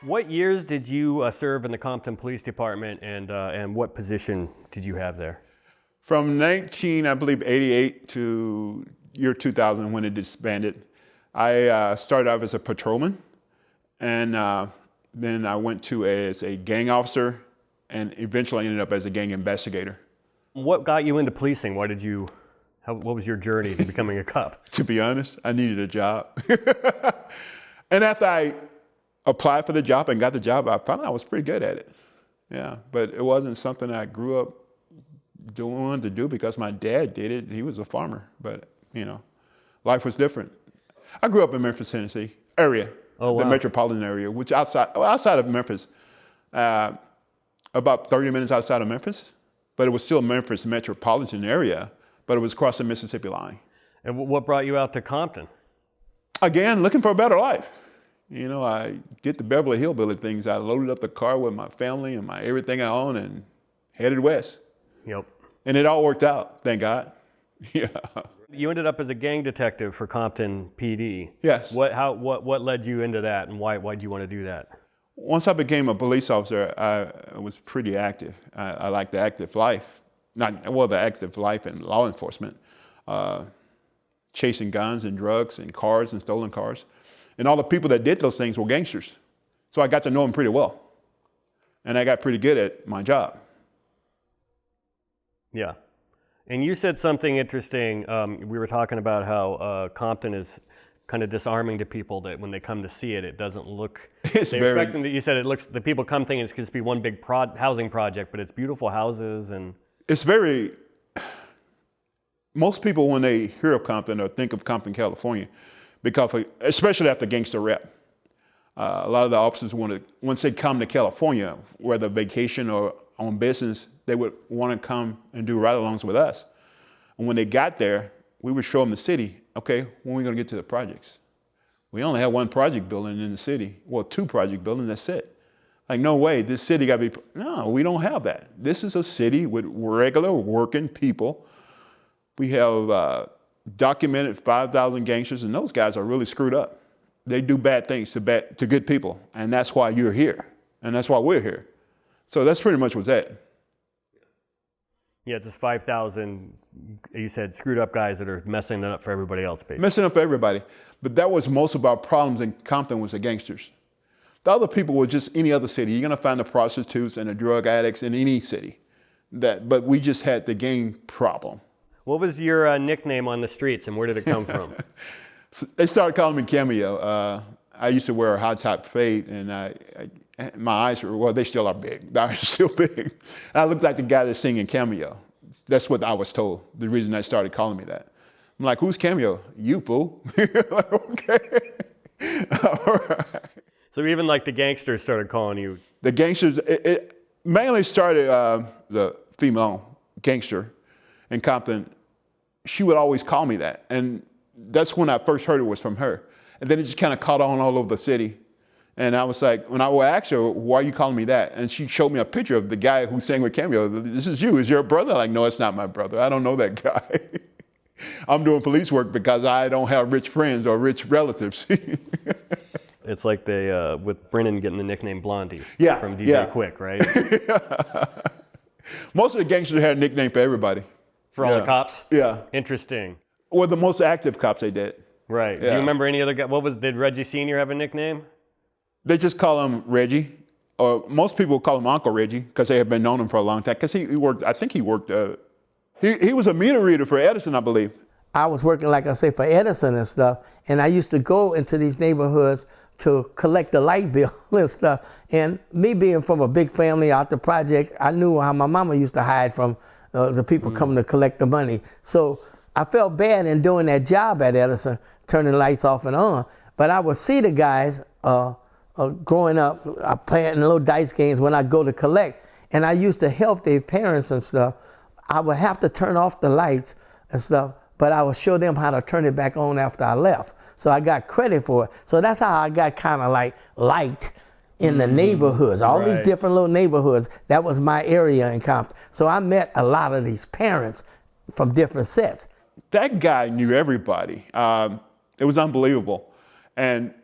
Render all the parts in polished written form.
What years did you serve in the Compton Police Department, and what position did you have there? From 1988 to year 2000 when it disbanded, I started off as a patrolman, and then I went to as a gang officer, and eventually ended up as a gang investigator. What got you into policing? What was your journey to becoming a cop? To be honest, I needed a job. And after I applied for the job and got the job, I found I was pretty good at it. Yeah, but it wasn't something I grew up wanted to do because my dad did it. He was a farmer, but you know, life was different. I grew up in Memphis, Tennessee area, oh, wow. The metropolitan area, which outside of Memphis, about 30 minutes outside of Memphis, but it was still Memphis metropolitan area, but it was across the Mississippi line. And what brought you out to Compton? Again, looking for a better life. You know, I did the Beverly Hillbilly things. I loaded up the car with my family and my everything I own and headed west. Yep. And it all worked out, thank God. Yeah. You ended up as a gang detective for Compton PD. Yes. What led you into that, and why'd you want to do that? Once I became a police officer, I was pretty active. I liked the active life, the active life in law enforcement, chasing guns and drugs and cars and stolen cars. And all the people that did those things were gangsters. So I got to know them pretty well. And I got pretty good at my job. Yeah. And you said something interesting. We were talking about how Compton is kind of disarming to people, that when they come to see it, it doesn't look. You said it looks. The people come thinking it's going to be one big housing project, but it's beautiful houses and. It's very. Most people, when they hear of Compton or think of Compton, California, especially after gangster rap, a lot of the officers once they come to California, whether vacation or on business, they would want to come and do ride-alongs with us. And when they got there, we would show them the city. Okay, when are we going to get to the projects? We only have one project building in the city. Well, 2 project buildings, that's it. Like, no way, this city got to be, no, we don't have that. This is a city with regular working people. We have documented 5,000 gangsters, and those guys are really screwed up. They do bad things to good people, and that's why you're here, and that's why we're here. So that's pretty much what's that. Yeah, it's just 5,000, you said, screwed up guys that are messing it up for everybody else, basically. Messing up for everybody. But that was most of our problems in Compton was the gangsters. The other people were just any other city. You're going to find the prostitutes and the drug addicts in any city. But we just had the gang problem. What was your nickname on the streets, and where did it come from? They started calling me Cameo. I used to wear a high top fade, and my eyes were, they still are big. They're still big. And I looked like the guy that's singing Cameo. That's what I was told, the reason they started calling me that. I'm like, who's Cameo? You, fool. Like, okay. All right. So even like the gangsters started calling you? The gangsters, it mainly started the female gangster in Compton. She would always call me that. And that's when I first heard it was from her. And then it just kind of caught on all over the city. And I was like, when I would ask her, why are you calling me that? And she showed me a picture of the guy who sang with Cameo. This is you, is your brother? Like, no, it's not my brother. I don't know that guy. I'm doing police work because I don't have rich friends or rich relatives. It's like they, with Brennan getting the nickname Blondie from DJ yeah. Quick, right? Most of the gangsters had a nickname for everybody. For all the cops? Yeah. Interesting. Well, the most active cops they did. Right. Yeah. Do you remember any other guy? Did Reggie Sr. have a nickname? They just call him Reggie, or most people call him Uncle Reggie because they have been known him for a long time. Because he worked, I think he worked, he was a meter reader for Edison, I believe. I was working, like I say, for Edison and stuff, and I used to go into these neighborhoods to collect the light bill and stuff. And me being from a big family out the projects, I knew how my mama used to hide from the people coming to collect the money. So I felt bad in doing that job at Edison, turning lights off and on. But I would see the guys growing up, playing little dice games when I go to collect. And I used to help their parents and stuff. I would have to turn off the lights and stuff, but I would show them how to turn it back on after I left. So I got credit for it. So that's how I got kind of like liked in the neighborhoods, all these different little neighborhoods. That was my area in Compton. So I met a lot of these parents from different sets. That guy knew everybody. It was unbelievable. And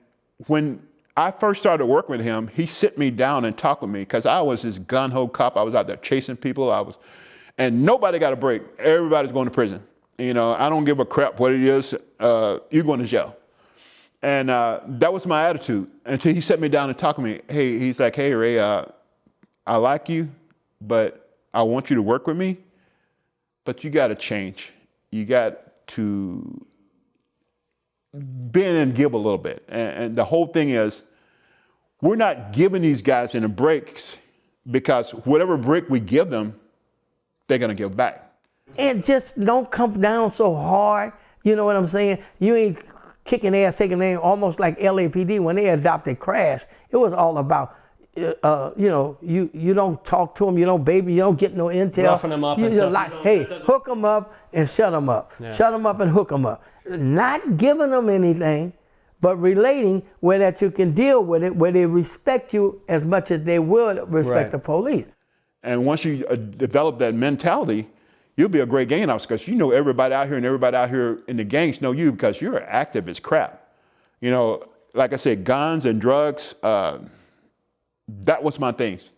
when I first started working with him, he sit me down and talk with me because I was this gun-ho cop. I was out there chasing people. And nobody got a break. Everybody's going to prison. You know, I don't give a crap what it is. You're going to jail. And that was my attitude until he sat me down and talked to me. Hey, he's like, hey, Ray, I like you, but I want you to work with me, but you got to change. You got to bend and give a little bit. And the whole thing is, we're not giving these guys any breaks because whatever break we give them, they're going to give back. And just don't come down so hard. You know what I'm saying? You ain't kicking ass, taking name, almost like LAPD when they adopted Crash. It was all about, you know, you don't talk to them, you don't baby, you don't get no intel. Roughing them up and stuff. Like, hey, hook them up and shut them up. Yeah. Shut them up and hook them up. Not giving them anything, but relating where that you can deal with it, where they respect you as much as they would respect the police. And once you develop that mentality, you'll be a great gang officer because you know everybody out here, and everybody out here in the gangs know you because you're active as crap. You know, like I said, guns and drugs, that was my things.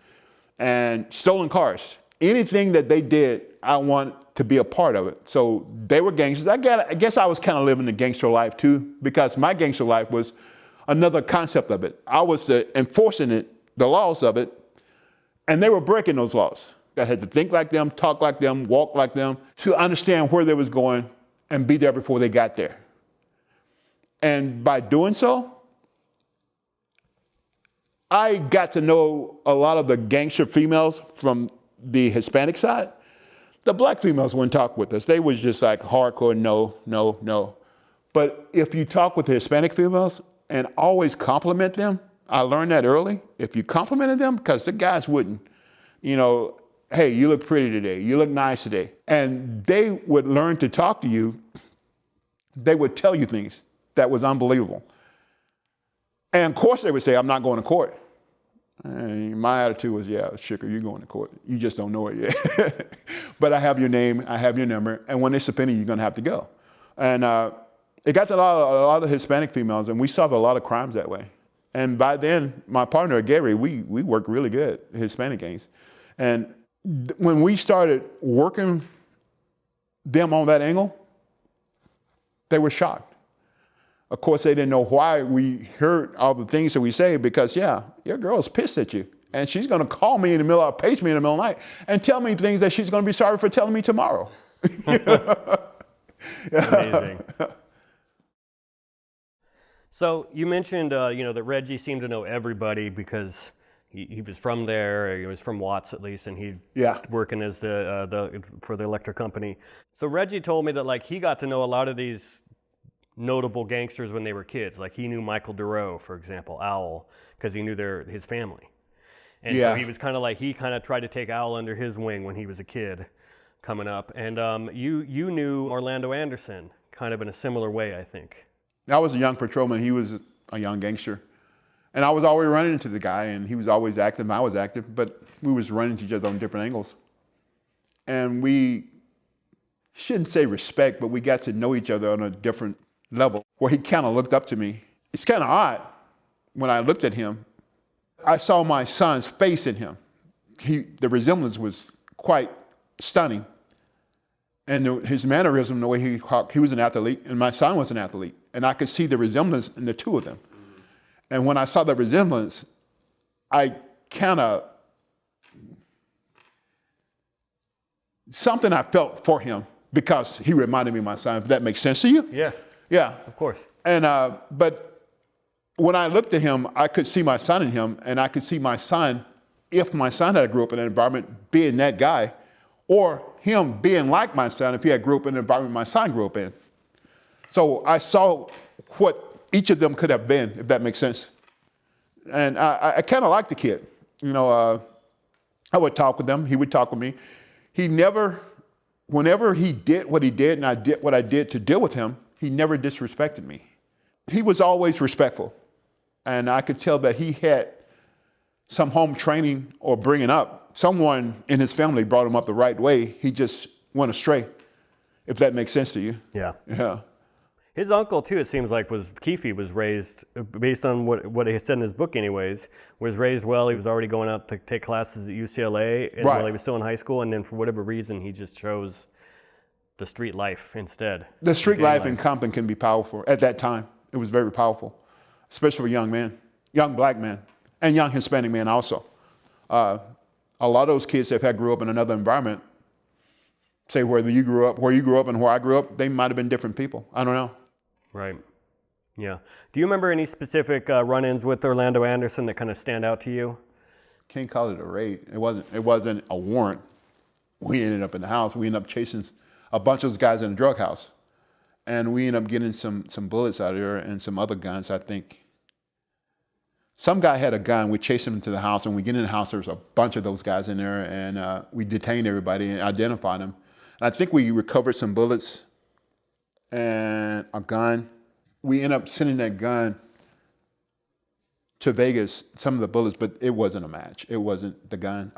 And stolen cars, anything that they did, I want to be a part of it. So they were gangsters. I guess I was kind of living the gangster life too, because my gangster life was another concept of it. I was enforcing it, the laws of it, and they were breaking those laws. I had to think like them, talk like them, walk like them, to understand where they was going and be there before they got there. And by doing so, I got to know a lot of the gangster females from the Hispanic side. The black females wouldn't talk with us. They was just like hardcore, no, no, no. But if you talk with the Hispanic females and always compliment them, I learned that early. If you complimented them, because the guys wouldn't, you know, hey, you look pretty today. You look nice today. And they would learn to talk to you. They would tell you things that was unbelievable. And of course they would say, I'm not going to court. And my attitude was, yeah, Shicker, you're going to court. You just don't know it yet. But I have your name, I have your number, and when they subpoena you, you're going to have to go. And it got to a lot of Hispanic females, and we solved a lot of crimes that way. And by then, my partner, Gary, we worked really good, Hispanic gangs. And when we started working them on that angle, they were shocked. Of course, they didn't know why we heard all the things that we say because, yeah, your girl's pissed at you. And she's going to call me in the middle of, pace me in the middle of the night and tell me things that she's going to be sorry for telling me tomorrow. Amazing. So you mentioned, you know, that Reggie seemed to know everybody because he was from there. He was from Watts at least, and he working as for the electric company. So Reggie told me that like he got to know a lot of these notable gangsters when they were kids. Like he knew Michael Duro, for example, Owl, because he knew his family. And so he was kind of like, he kind of tried to take Owl under his wing when he was a kid coming up. And you knew Orlando Anderson kind of in a similar way, I think. I was a young patrolman. He was a young gangster. And I was always running into the guy, and he was always active, and I was active, but we was running into each other on different angles. And we shouldn't say respect, but we got to know each other on a different level, where he kind of looked up to me. It's kind of odd. When I looked at him, I saw my son's face in him. The resemblance was quite stunning. And his mannerism, the way he was an athlete, and my son was an athlete. And I could see the resemblance in the two of them. And when I saw the resemblance, I something I felt for him because he reminded me of my son. If that makes sense to you? Yeah. Yeah. Of course. And, but when I looked at him, I could see my son in him, and I could see my son, if my son had grew up in an environment, being that guy, or him being like my son if he had grew up in an environment my son grew up in. So I saw what each of them could have been, if that makes sense. And I kind of liked the kid. You know, I would talk with him. He would talk with me. He never, whenever he did what he did and I did what I did to deal with him, he never disrespected me. He was always respectful. And I could tell that he had some home training or bringing up. Someone in his family brought him up the right way. He just went astray, if that makes sense to you. Yeah. Yeah. His uncle too, it seems like, Keffe was raised, based on what he said in his book anyways, was raised well. He was already going up to take classes at UCLA while he was still in high school, and then for whatever reason he just chose the street life instead. The street life in Compton can be powerful. At that time, it was very powerful, especially for young men, young black men, and young Hispanic men also. A lot of those kids that had grew up in another environment, say where you grew up and where I grew up, they might have been different people. I don't know. Right. Yeah. Do you remember any specific run-ins with Orlando Anderson that kind of stand out to you? Can't call it a raid. It wasn't a warrant. We ended up in the house. We ended up chasing a bunch of those guys in the drug house. And we ended up getting some bullets out of there and some other guns, I think. Some guy had a gun. We chased him into the house, and we get in the house, there's a bunch of those guys in there, and we detained everybody and identified them. And I think we recovered some bullets and a gun. We ended up sending that gun to Vegas, some of the bullets, but it wasn't a match. It wasn't the gun.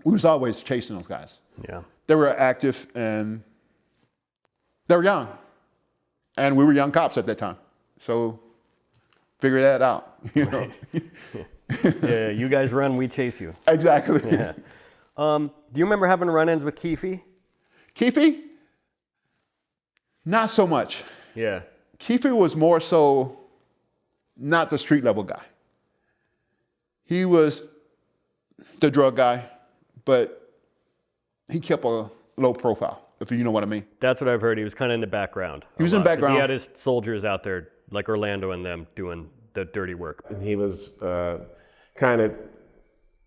We was always chasing those guys. Yeah. They were active and they were young. And we were young cops at that time. So figure that out, you know. Yeah, you guys run, we chase you. Exactly. Yeah. Do you remember having run-ins with Keffe? Keffe? Not so much. Yeah. Keffe was more so not the street level guy. He was the drug guy, but he kept a low profile, if you know what I mean. That's what I've heard. He was kind of in the background. He was in the background. He had his soldiers out there, like Orlando and them, doing the dirty work. And he was kind of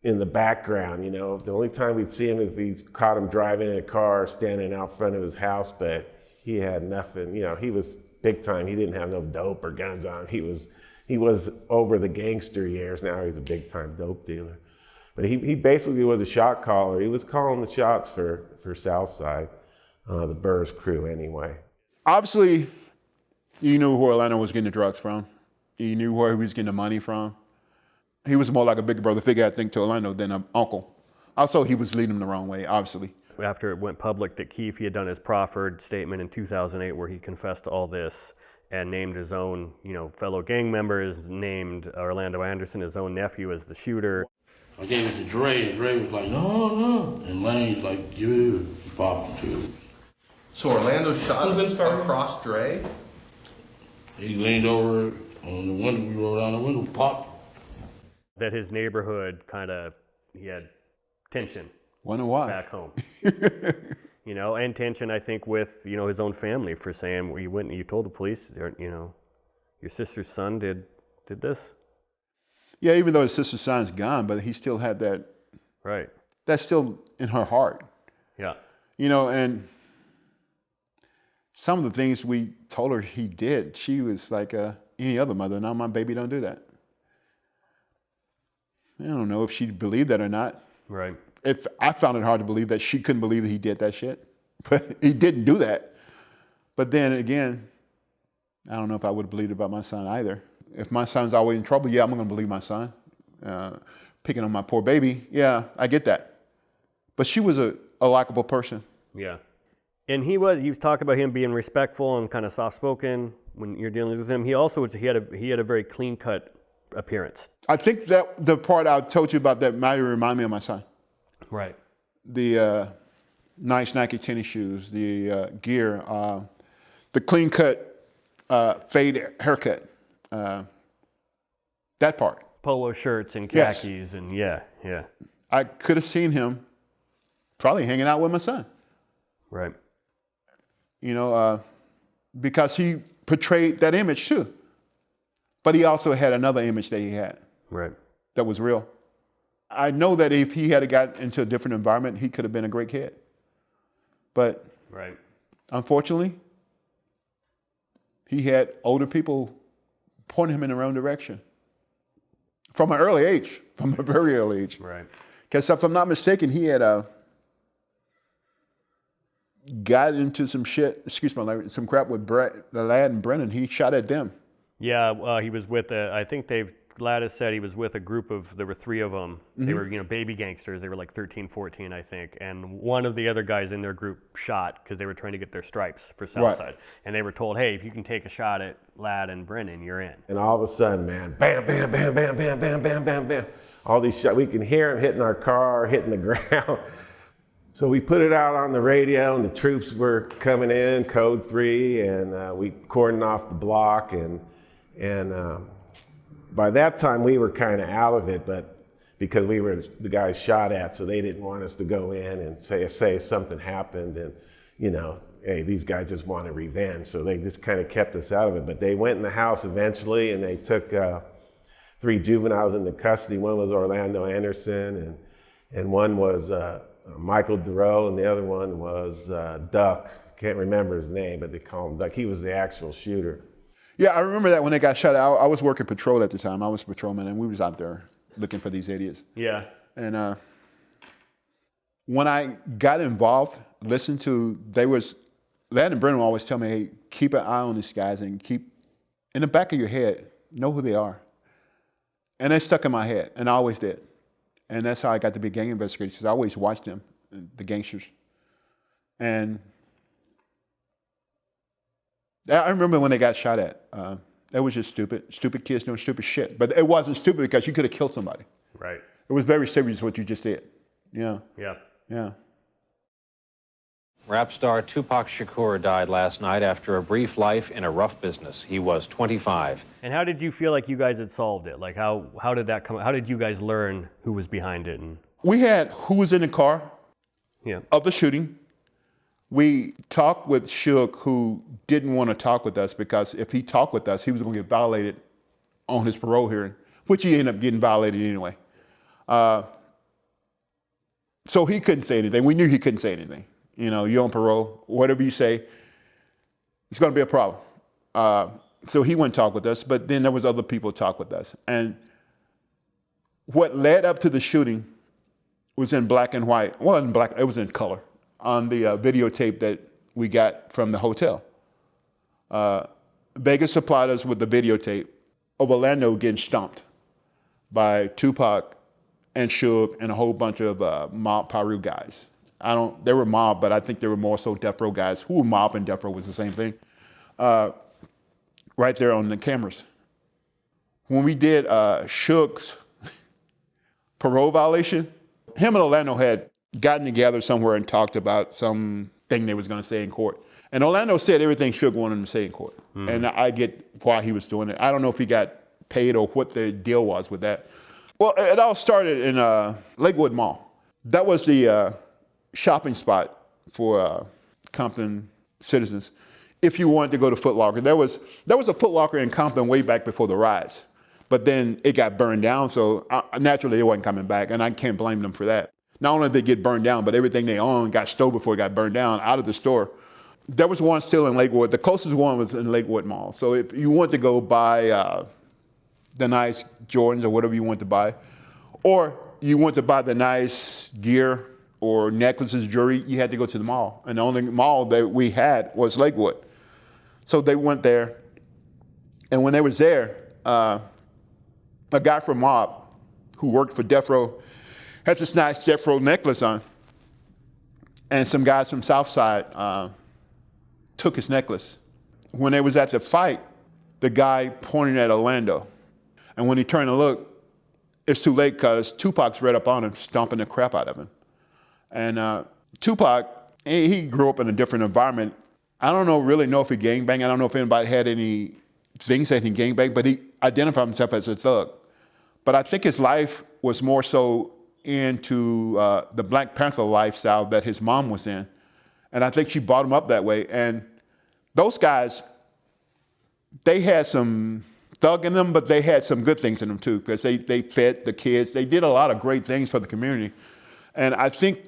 in the background, you know. The only time we'd see him if we caught him driving in a car, standing out front of his house, but he had nothing, you know. He was big time. He didn't have no dope or guns on him. He was over the gangster years. Now he's a big time dope dealer. But he basically was a shot caller. He was calling the shots for Southside, the Burrs crew anyway. Obviously, you knew where Orlando was getting the drugs from. You knew where he was getting the money from. He was more like a big brother figure, I think, to Orlando than an uncle. Also, he was leading him the wrong way, obviously. After it went public that Keffe had done his proffered statement in 2008 where he confessed to all this and named his own, fellow gang members, named Orlando Anderson, his own nephew, as the shooter. I gave it to Dre, and Dre was like, no. And Lane's like, dude, he popped him too. So Orlando shot across Dre? He leaned over on the window, we rolled down the window, popped. That his neighborhood he had tension. Wonder why. Back home. And tension, I think, with, his own family for saying, well, you told the police, your sister's son did this? Yeah, even though his sister's son's gone, but he still had that. Right. That's still in her heart. Yeah. And some of the things we told her he did, she was like any other mother. No, my baby don't do that. I don't know if she believed that or not. Right. If I found it hard to believe that she couldn't believe that he did that shit, but he didn't do that. But then again, I don't know if I would have believed about my son either. If my son's always in trouble, yeah, I'm going to believe my son. Picking on my poor baby, yeah, I get that. But she was a likable person. Yeah. And he was talking about him being respectful and kind of soft-spoken when you're dealing with him. He also he had a very clean-cut appearance. I think that the part I told you about that might remind me of my son. Right. The nice Nike tennis shoes, the gear, the clean-cut fade haircut. That part. Polo shirts and khakis and yeah. I could have seen him probably hanging out with my son. Right. Because he portrayed that image too. But he also had another image that he had. Right. That was real. I know that if he had got into a different environment, he could have been a great kid. But right. Unfortunately, he had older people pointing him in the wrong direction. From an early age, from a very early age. Right. Because if I'm not mistaken, he had got into some shit, some crap with the lad and Brennan. He shot at them. Yeah, he was with, I think they've Gladys said he was with a group there were 3 of them. They were, baby gangsters. They were like 13, 14, I think. And one of the other guys in their group shot because they were trying to get their stripes for Southside. And they were told, hey, if you can take a shot at Ladd and Brennan, you're in. And all of a sudden, man, bam, bam, bam, bam, bam, bam, bam, bam, bam. All these shots, we can hear them hitting our car, hitting the ground. So we put it out on the radio, and the troops were coming in, code 3, and we cordoned off the block. And by that time, we were kind of out of it, but because we were the guys shot at, so they didn't want us to go in and say something happened, and hey, these guys just wanted revenge, so they just kind of kept us out of it. But they went in the house eventually, and they took 3 juveniles into custody. One was Orlando Anderson, and one was Michael Durow, and the other one was Duck. Can't remember his name, but they call him Duck. He was the actual shooter. Yeah, I remember that when they got shot out. I was working patrol at the time. I was a patrolman, and we was out there looking for these idiots. Yeah. And when I got involved, listened to, Ladd and Brennan always tell me, hey, keep an eye on these guys and keep, in the back of your head, know who they are. And that stuck in my head, and I always did. And that's how I got to be gang investigator, because I always watched them, the gangsters. And I remember when they got shot at. That was just stupid kids doing stupid shit. But it wasn't stupid because you could have killed somebody. Right. It was very serious what you just did. Yeah. Yeah. Yeah. Rap star Tupac Shakur died last night after a brief life in a rough business. He was 25. And how did you feel like you guys had solved it? Like how did that come? How did you guys learn who was behind it? And We had who was in the car of the shooting. We talked with Suge, who didn't want to talk with us because if he talked with us, he was going to get violated on his parole hearing, which he ended up getting violated anyway. So he couldn't say anything. We knew he couldn't say anything. You're on parole. Whatever you say, it's going to be a problem. So he wouldn't talk with us, but then there was other people talk with us. And what led up to the shooting was in black and white. Well, in black, it was in color on the videotape that we got from the hotel. Vegas supplied us with the videotape of Orlando getting stomped by Tupac and Suge and a whole bunch of mob Peru guys. They were mob, but I think they were more so Death Row guys. Who were mob and Death Row was the same thing. Right there on the cameras. When we did Suge's parole violation, him and Orlando had gotten together somewhere and talked about some thing they was going to say in court. And Orlando said everything Suge wanted him to say in court. And I get why he was doing it. I don't know if he got paid or what the deal was with that. Well, it all started in Lakewood Mall. That was the shopping spot for Compton citizens. If you wanted to go to Foot Locker, there was a Foot Locker in Compton way back before the riots, but then it got burned down. So naturally, it wasn't coming back, and I can't blame them for that. Not only did they get burned down, but everything they owned got stole before it got burned down out of the store. There was one still in Lakewood. The closest one was in Lakewood Mall. So if you want to go buy the nice Jordans or whatever you want to buy, or you want to buy the nice gear or necklaces, jewelry, you had to go to the mall. And the only mall that we had was Lakewood. So they went there, and when they was there, a guy from Mob who worked for Death Row had this nice Death Row necklace on, and some guys from Southside took his necklace. When they was at the fight, the guy pointed at Orlando, and when he turned to look, it's too late because Tupac's right up on him, stomping the crap out of him. And Tupac, he grew up in a different environment. I don't really know if he gangbanged. I don't know if anybody had any things that he gangbanged, but he identified himself as a thug. But I think his life was more so into the Black Panther lifestyle that his mom was in. And I think she brought him up that way. And those guys, they had some thug in them, but they had some good things in them too, because they fed the kids. They did a lot of great things for the community. And I think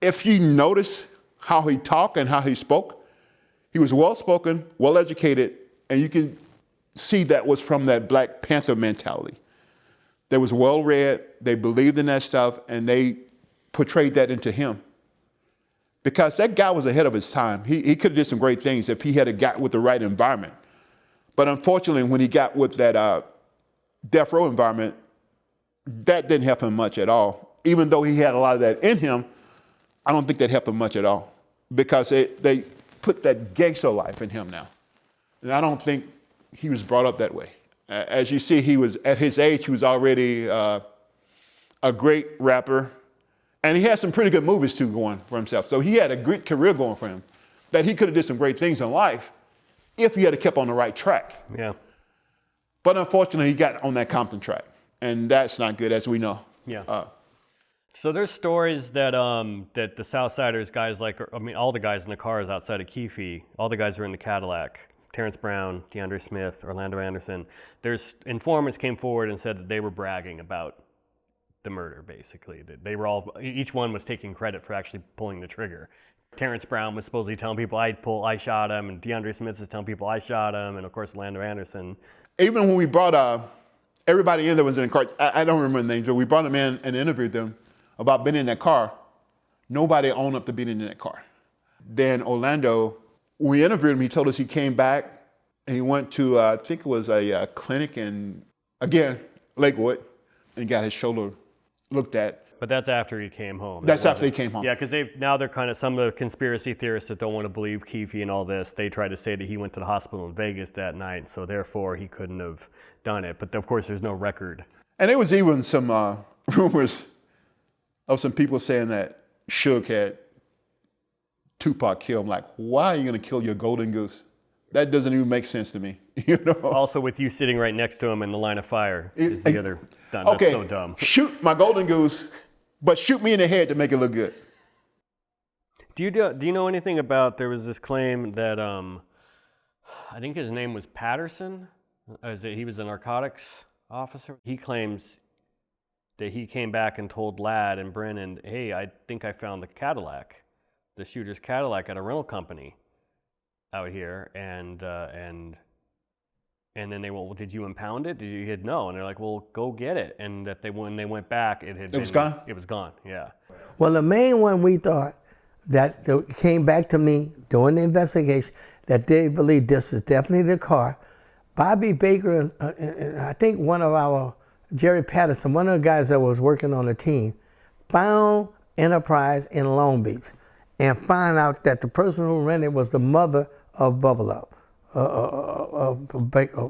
if you notice how he talked and how he spoke, he was well-spoken, well-educated, and you can see that was from that Black Panther mentality. They was well-read, they believed in that stuff, and they portrayed that into him. Because that guy was ahead of his time. He could have did some great things if he had got with the right environment. But unfortunately, when he got with that death row environment, that didn't help him much at all. Even though he had a lot of that in him, I don't think that helped him much at all, because they put that gangster life in him now. And I don't think he was brought up that way. As you see, he was, at his age, he was already a great rapper, and he had some pretty good movies too going for himself. So he had a great career going for him, that he could have did some great things in life if he had kept on the right track. Yeah. But unfortunately, he got on that Compton track, and that's not good, as we know. Yeah. So there's stories that that the Southsiders guys, like, I mean, all the guys in the cars outside of Keffe, all the guys were in the Cadillac. Terrence Brown, DeAndre Smith, Orlando Anderson. There's informants came forward and said that they were bragging about the murder, basically. That they were all, each one was taking credit for actually pulling the trigger. Terrence Brown was supposedly telling people I shot him, and DeAndre Smith is telling people I shot him, and of course Orlando Anderson. Even when we brought everybody in that was in the car, I don't remember the names, but we brought them in and interviewed them about being in that car. Nobody owned up to being in that car. Then Orlando, we interviewed him, he told us he came back and he went to, I think it was a clinic in, again, Lakewood, and got his shoulder looked at. But that's after he came home. That's after he came home. Yeah, because now they're kind of, some of the conspiracy theorists that don't want to believe Keffe and all this, they try to say that he went to the hospital in Vegas that night, so therefore he couldn't have done it. But of course, there's no record. And there was even some rumors of some people saying that Suge had Tupac kill him. Like, why are you going to kill your golden goose? That doesn't even make sense to me. You know. Also, with you sitting right next to him in the line of fire is the other. That's okay, so dumb. Shoot my golden goose, but shoot me in the head to make it look good. Do you know anything about? There was this claim that I think his name was Patterson. He was a narcotics officer. He claims that he came back and told Ladd and Brennan, "Hey, I think I found the Cadillac, the shooter's Cadillac at a rental company out here," and then they went, "Well, did you impound it?" He had no, and they're like, "Well, go get it." And that when they went back, it was gone. It was gone. Yeah. Well, the main one we thought that came back to me during the investigation, that they believe this is definitely the car. Bobby Baker and I think one of our Jerry Patterson, one of the guys that was working on the team, found Enterprise in Long Beach and found out that the person who rented was the mother of Bubba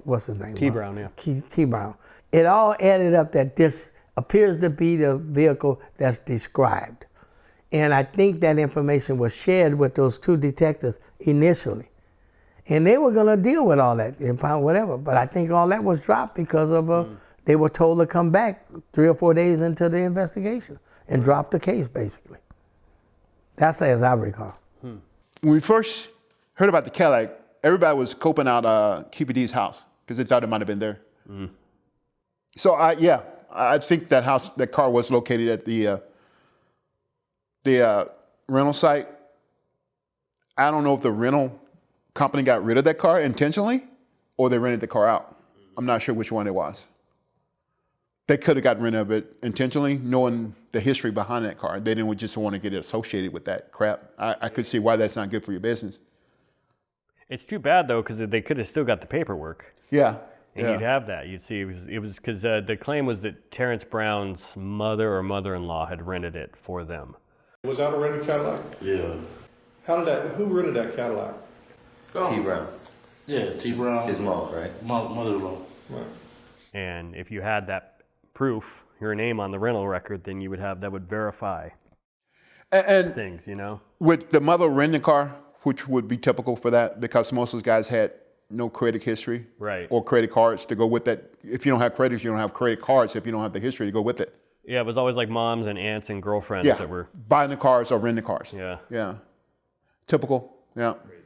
what's his name? T. Brown, yeah. T. Brown. It all added up that this appears to be the vehicle that's described. And I think that information was shared with those two detectives initially. And they were going to deal with all that, impound whatever. But I think all that was dropped because of they were told to come back 3 or 4 days into the investigation and drop the case, basically. That's as I recall. When we first heard about the Cadillac, everybody was scoping out Keffe D's house because they thought it might have been there. So I think that car was located at the rental site. I don't know if the rental company got rid of that car intentionally or they rented the car out. I'm not sure which one it was. They could have gotten rid of it intentionally, knowing the history behind that car. They didn't just want to get it associated with that crap. I could see why that's not good for your business. It's too bad though, because they could have still got the paperwork. Yeah. And you'd have that. You'd see it was because the claim was that Terrence Brown's mother or mother-in-law had rented it for them. Was that a rented Cadillac? Yeah. Who rented that Cadillac? T. Brown. Yeah, T. Brown. His mom, right? Mother-in-law. Right. And if you had that proof, your name on the rental record, then you would have that would verify and things, you know? With the mother renting the car, which would be typical for that because most of those guys had no credit history or credit cards to go with that. If you don't have credits, you don't have credit cards if you don't have the history to go with it. Yeah, it was always like moms and aunts and girlfriends that were buying the cars or renting the cars. Yeah. Typical. Yeah. Crazy.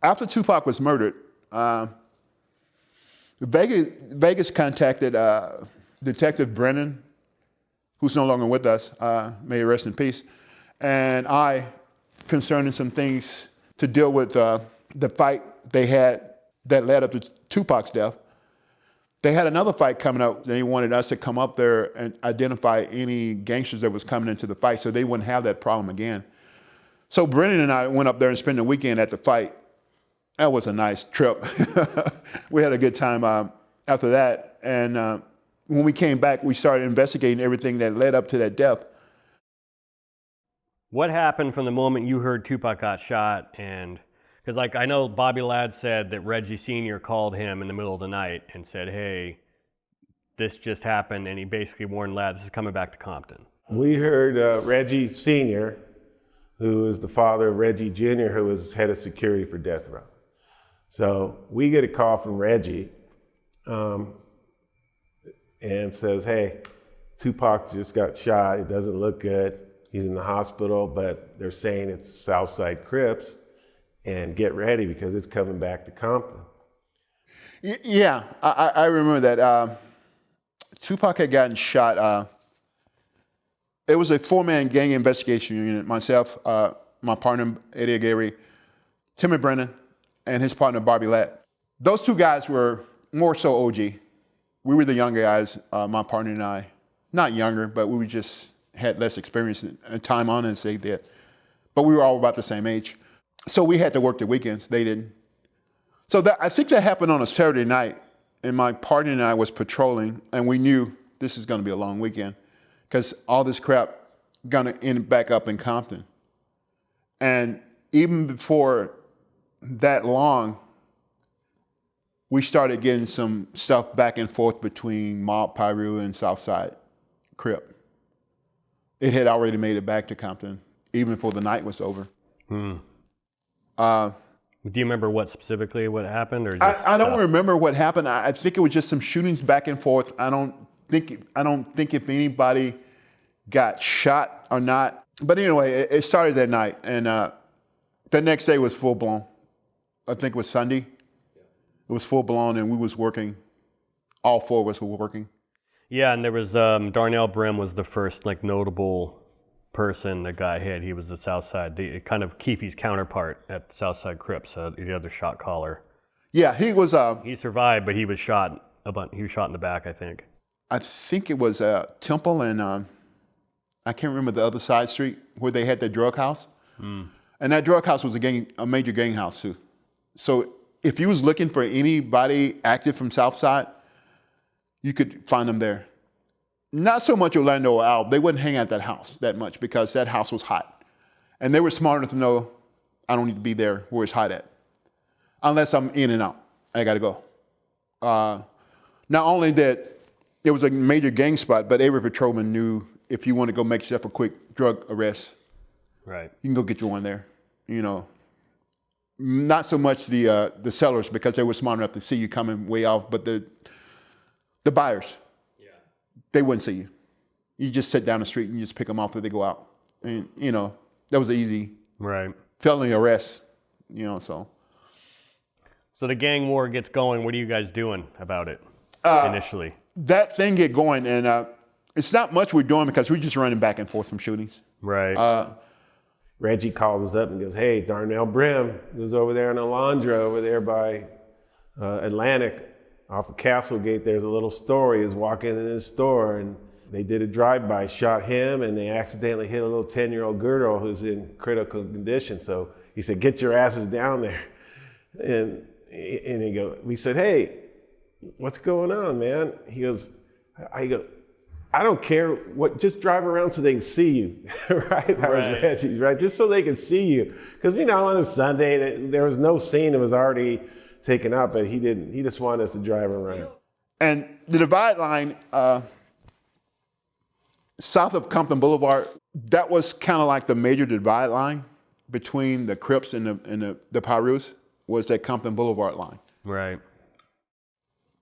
After Tupac was murdered, Vegas contacted Detective Brennan, who's no longer with us, may he rest in peace, and I, concerning some things to deal with the fight they had that led up to Tupac's death. They had another fight coming up. They wanted us to come up there and identify any gangsters that was coming into the fight so they wouldn't have that problem again. So Brennan and I went up there and spent the weekend at the fight. That was a nice trip. We had a good time. after that. And when we came back, we started investigating everything that led up to that death. What happened from the moment you heard Tupac got shot? And because like I know Bobby Ladd said that Reggie Sr. called him in the middle of the night and said, hey, this just happened, and he basically warned Ladd, this is coming back to Compton. We heard Reggie Sr., who is the father of Reggie Jr., who was head of security for Death Row. So we get a call from Reggie and says, hey, Tupac just got shot. It doesn't look good. He's in the hospital, but they're saying it's Southside Crips, and get ready because it's coming back to Compton. Yeah, I remember that. Tupac had gotten shot. It was a 4-man gang investigation unit. Myself, my partner, Eddie Aguirre, Timmy Brennan, and his partner, Bobby Ladd. Those two guys were more so OG. We were the younger guys, my partner and I. Not younger, but we just had less experience and time on it as they did. But we were all about the same age. So we had to work the weekends. They didn't. So I think that happened on a Saturday night, and my partner and I was patrolling, and we knew this is going to be a long weekend because all this crap going to end back up in Compton. And even before that long, we started getting some stuff back and forth between Mob Piru and Southside Crip. It had already made it back to Compton, even before the night was over. Do you remember what happened, or just I don't remember what happened. I think it was just some shootings back and forth. I don't think if anybody got shot or not. But anyway, it started that night, and the next day was full blown. I think it was Sunday. It was full blown, and we was working. All four of us were working. Yeah, and there was Darnell Brim was the first like notable person that got hit. He was the Southside, the kind of Keffe's counterpart at Southside Crips, the other shot caller. Yeah, he was. He survived, but he was shot. He was shot in the back, I think. I think it was Temple and I can't remember the other side street where they had the drug house. And that drug house was a major gang house too. So if you was looking for anybody active from Southside, you could find them there. Not so much Orlando or Al. They wouldn't hang out that house that much because that house was hot. And they were smart enough to know, I don't need to be there where it's hot at. Unless I'm in and out. I got to go. Not only that it was a major gang spot, but every patrolman knew if you want to go make yourself a quick drug arrest, right, you can go get you one there. You know, not so much the sellers because they were smart enough to see you coming way off, but the buyers, they wouldn't see you. You just sit down the street and you just pick them off as they go out. And, you know, that was an easy felony arrest, you know, so. So the gang war gets going. What are you guys doing about it initially? That thing get going, and it's not much we're doing because we're just running back and forth from shootings. Right. Reggie calls us up and goes, hey, Darnell Brim was over there in Alondra over there by Atlantic. Off of Castlegate, there's a little store. He was walking in his store, and they did a drive-by, shot him, and they accidentally hit a little 10-year-old girl who's in critical condition. So he said, get your asses down there. And we said, hey, what's going on, man? He goes, I don't care what, just drive around so they can see you, right? That was Reggie's, right? Just so they can see you. Because, you know, on a Sunday, there was no scene that was already taken up, but he didn't. He just wanted us to drive around. And the divide line south of Compton Boulevard, that was kind of like the major divide line between the Crips and the Pirus, was that Compton Boulevard line. Right.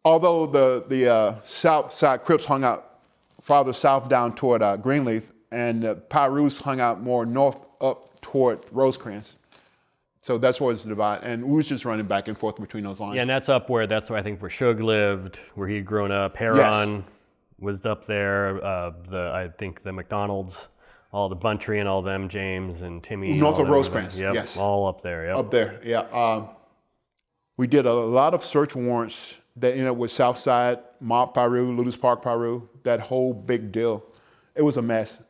Although the South Side Crips hung out farther south down toward Greenleaf, and the Pirus hung out more north up toward Rosecrans. So that's where it's the divide, and we was just running back and forth between those lines. Yeah, and that's I think where Suge lived, where he'd grown up. Heron was up there. I think the McDonald's, all the Buntry and all them, James and Timmy. North of Rosecrans, yep, yes. All up there, yep. Up there, yeah. We did a lot of search warrants that ended up with Southside, Mob Piru, Ludus Park Piru, that whole big deal. It was a mess.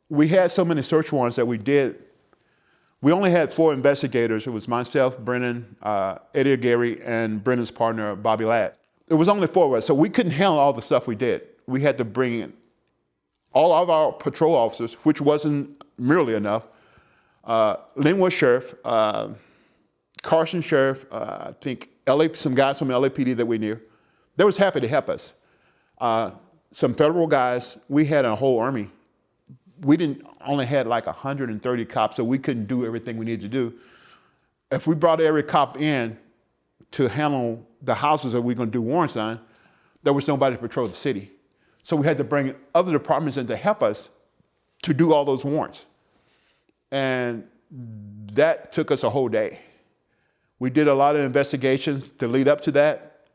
We had so many search warrants that we did. We only had 4 investigators. It was myself, Brennan, Eddie Aguirre, and Brennan's partner, Bobby Ladd. it was only 4 of us, so we couldn't handle all the stuff we did. We had to bring in all of our patrol officers, which wasn't merely enough. Linwood Sheriff, Carson Sheriff, I think some guys from LAPD that we knew. They was happy to help us. Some federal guys, we had a whole army. We only had like 130 cops, so we couldn't do everything we needed to do. If we brought every cop in to handle the houses that we're going to do warrants on, there was nobody to patrol the city. So we had to bring other departments in to help us to do all those warrants. And that took us a whole day. We did a lot of investigations to lead up to that.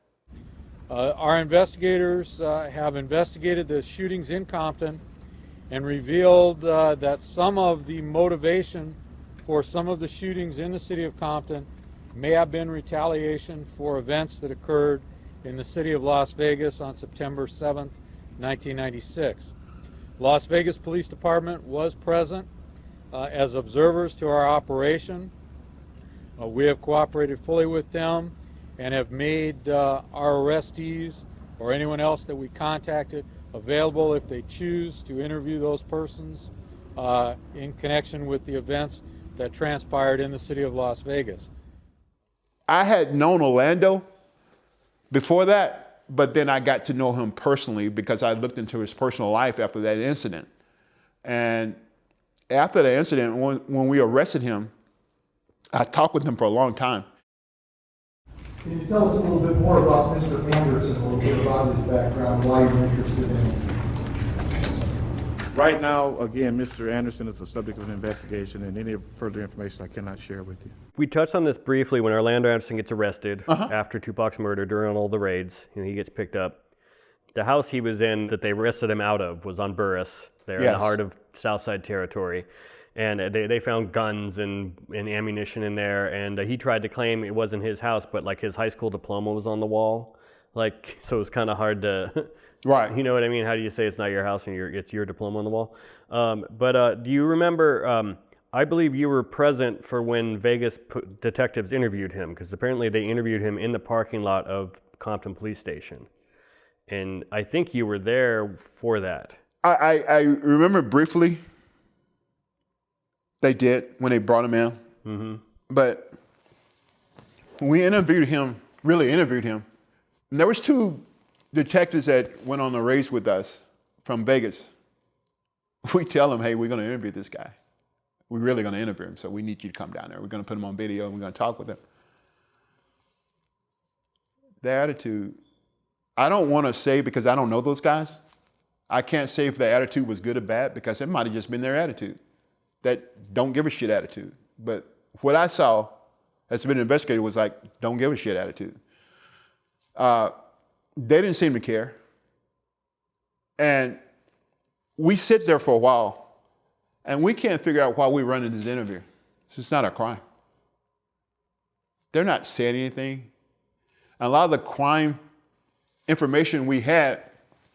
Our investigators have investigated the shootings in Compton and revealed that some of the motivation for some of the shootings in the city of Compton may have been retaliation for events that occurred in the city of Las Vegas on September 7th, 1996. Las Vegas Police Department was present as observers to our operation. We have cooperated fully with them and have made our arrestees or anyone else that we contacted available if they choose to interview those persons in connection with the events that transpired in the city of Las Vegas. I had known Orlando before that, but then I got to know him personally because I looked into his personal life after that incident. And after the incident, when we arrested him, I talked with him for a long time. Can you tell us a little bit more about Mr. Anderson, a little bit about his background, why you're interested in him? Right now, again, Mr. Anderson is the subject of an investigation, and any further information I cannot share with you. We touched on this briefly when Orlando Anderson gets arrested after Tupac's murder during all the raids. He gets picked up. The house he was in that they arrested him out of was on Burris, there in the heart of Southside Territory. And they found guns and ammunition in there, and he tried to claim it wasn't his house, but like his high school diploma was on the wall. Like, so it was kind of hard to... Right. You know what I mean? How do you say it's not your house and it's your diploma on the wall? But do you remember, I believe you were present for when Vegas detectives interviewed him, because apparently they interviewed him in the parking lot of Compton Police Station. And I think you were there for that. I remember briefly they did when they brought him in. Mm-hmm. But when we interviewed him, and there was 2 detectives that went on the race with us from Vegas. We tell them, hey, we're going to interview this guy. We're really going to interview him, so we need you to come down there. We're going to put him on video, and we're going to talk with him. Their attitude, I don't want to say because I don't know those guys. I can't say if their attitude was good or bad because it might have just been their attitude, that don't give a shit attitude. But what I saw as been investigated was like, don't give a shit attitude. They didn't seem to care. And we sit there for a while, and we can't figure out why we're running this interview. It's not a crime. They're not saying anything. And a lot of the crime information we had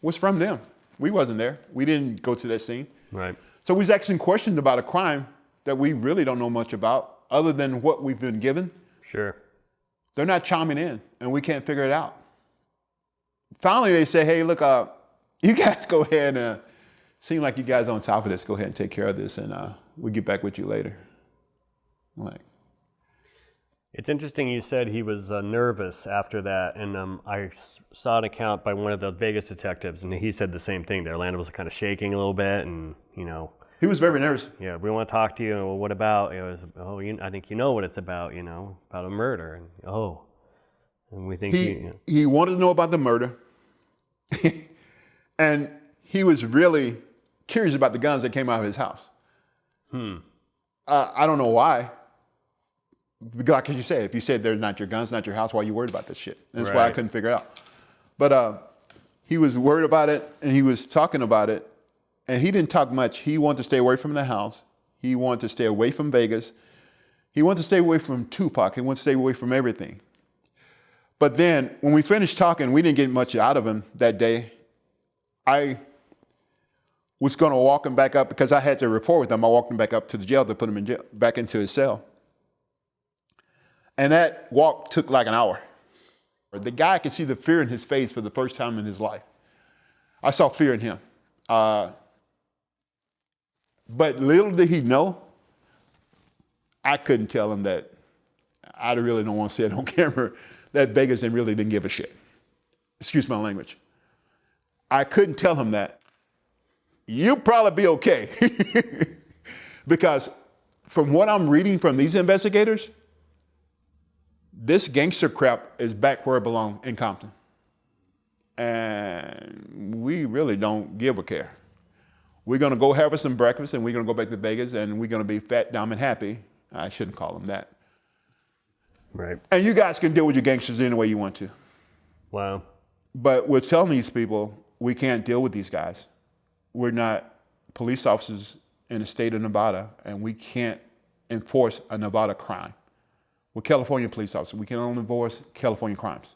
was from them. We wasn't there. We didn't go to that scene. Right. So we was asking questions about a crime that we really don't know much about other than what we've been given. Sure. They're not chiming in, and we can't figure it out. Finally, they say, hey, look, you guys go ahead and seem like you guys are on top of this. Go ahead and take care of this, and we'll get back with you later. I'm like, it's interesting you said he was nervous after that, and I saw an account by one of the Vegas detectives, and he said the same thing. That Orlando was kind of shaking a little bit, and, you know. He was very nervous. Yeah, we want to talk to you. Well, what about? It was, I think you know what it's about, about a murder. And, and we think he wanted to know about the murder. And he was really curious about the guns that came out of his house. I don't know why. Like you said, if you said they're not your guns, not your house, why are you worried about this shit? And that's why I couldn't figure it out. But he was worried about it, and he was talking about it, and he didn't talk much. He wanted to stay away from the house. He wanted to stay away from Vegas. He wanted to stay away from Tupac. He wanted to stay away from everything. But then when we finished talking, we didn't get much out of him that day. I was going to walk him back up because I had to report with him. I walked him back up to the jail to put him in jail, back into his cell. And that walk took like an hour. The guy, I could see the fear in his face for the first time in his life. I saw fear in him. But little did he know, I couldn't tell him that, I really don't want to say it on camera, that Vegas really didn't give a shit. Excuse my language. I couldn't tell him that. You'll probably be okay. Because from what I'm reading from these investigators, this gangster crap is back where it belongs, in Compton. And we really don't give a care. We're gonna go have us some breakfast and we're gonna go back to Vegas and we're gonna be fat, dumb, and happy. I shouldn't call them that. Right. And you guys can deal with your gangsters any way you want to. Wow. But we're telling these people, we can't deal with these guys. We're not police officers in the state of Nevada, and we can't enforce a Nevada crime. We're California police officers. We can only enforce California crimes.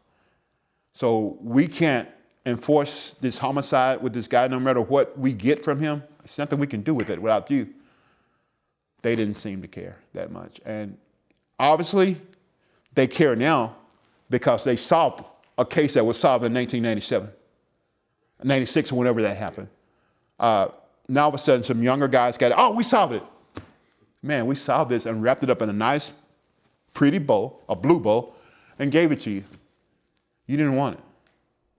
So we can't enforce this homicide with this guy no matter what we get from him. There's nothing we can do with it without you. They didn't seem to care that much. And obviously, they care now because they solved a case that was solved in 1997, 96, or whenever that happened. Now all of a sudden, some younger guys got it. Oh, we solved it. Man, we solved this and wrapped it up in a nice, pretty bow, a blue bow, and gave it to you. You didn't want it.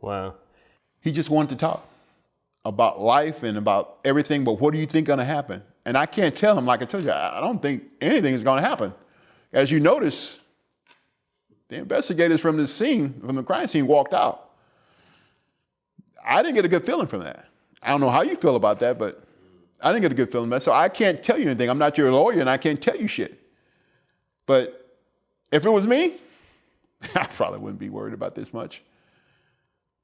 Wow. He just wanted to talk about life and about everything, but what do you think gonna happen? And I can't tell him, like I told you, I don't think anything is gonna happen. As you notice, the investigators from the scene, from the crime scene, walked out. I didn't get a good feeling from that. I don't know how you feel about that, but I didn't get a good feeling about that. So I can't tell you anything. I'm not your lawyer and I can't tell you shit. But if it was me, I probably wouldn't be worried about this much.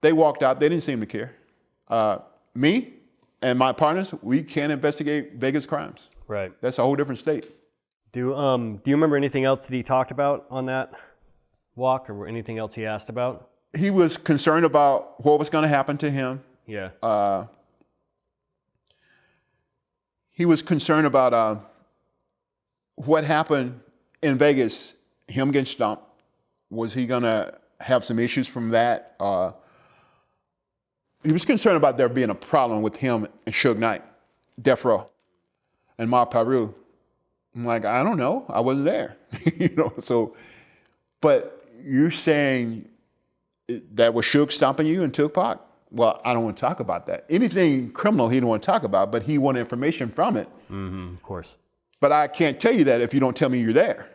They walked out. They didn't seem to care. Me and my partners, we can't investigate Vegas crimes. Right. That's a whole different state. Do you remember anything else that he talked about on that walk, or anything else he asked about? He was concerned about what was going to happen to him. Yeah. He was concerned about what happened in Vegas, him getting stomped. Was he going to have some issues from that? He was concerned about there being a problem with him and Suge Knight, Death Row, and Ma Peru. I'm like, I don't know. I wasn't there. So, but you're saying that was Suge stomping you and Tupac? Well, I don't want to talk about that. Anything criminal he didn't want to talk about, but he wanted information from it. Mm-hmm, of course. But I can't tell you that if you don't tell me you're there.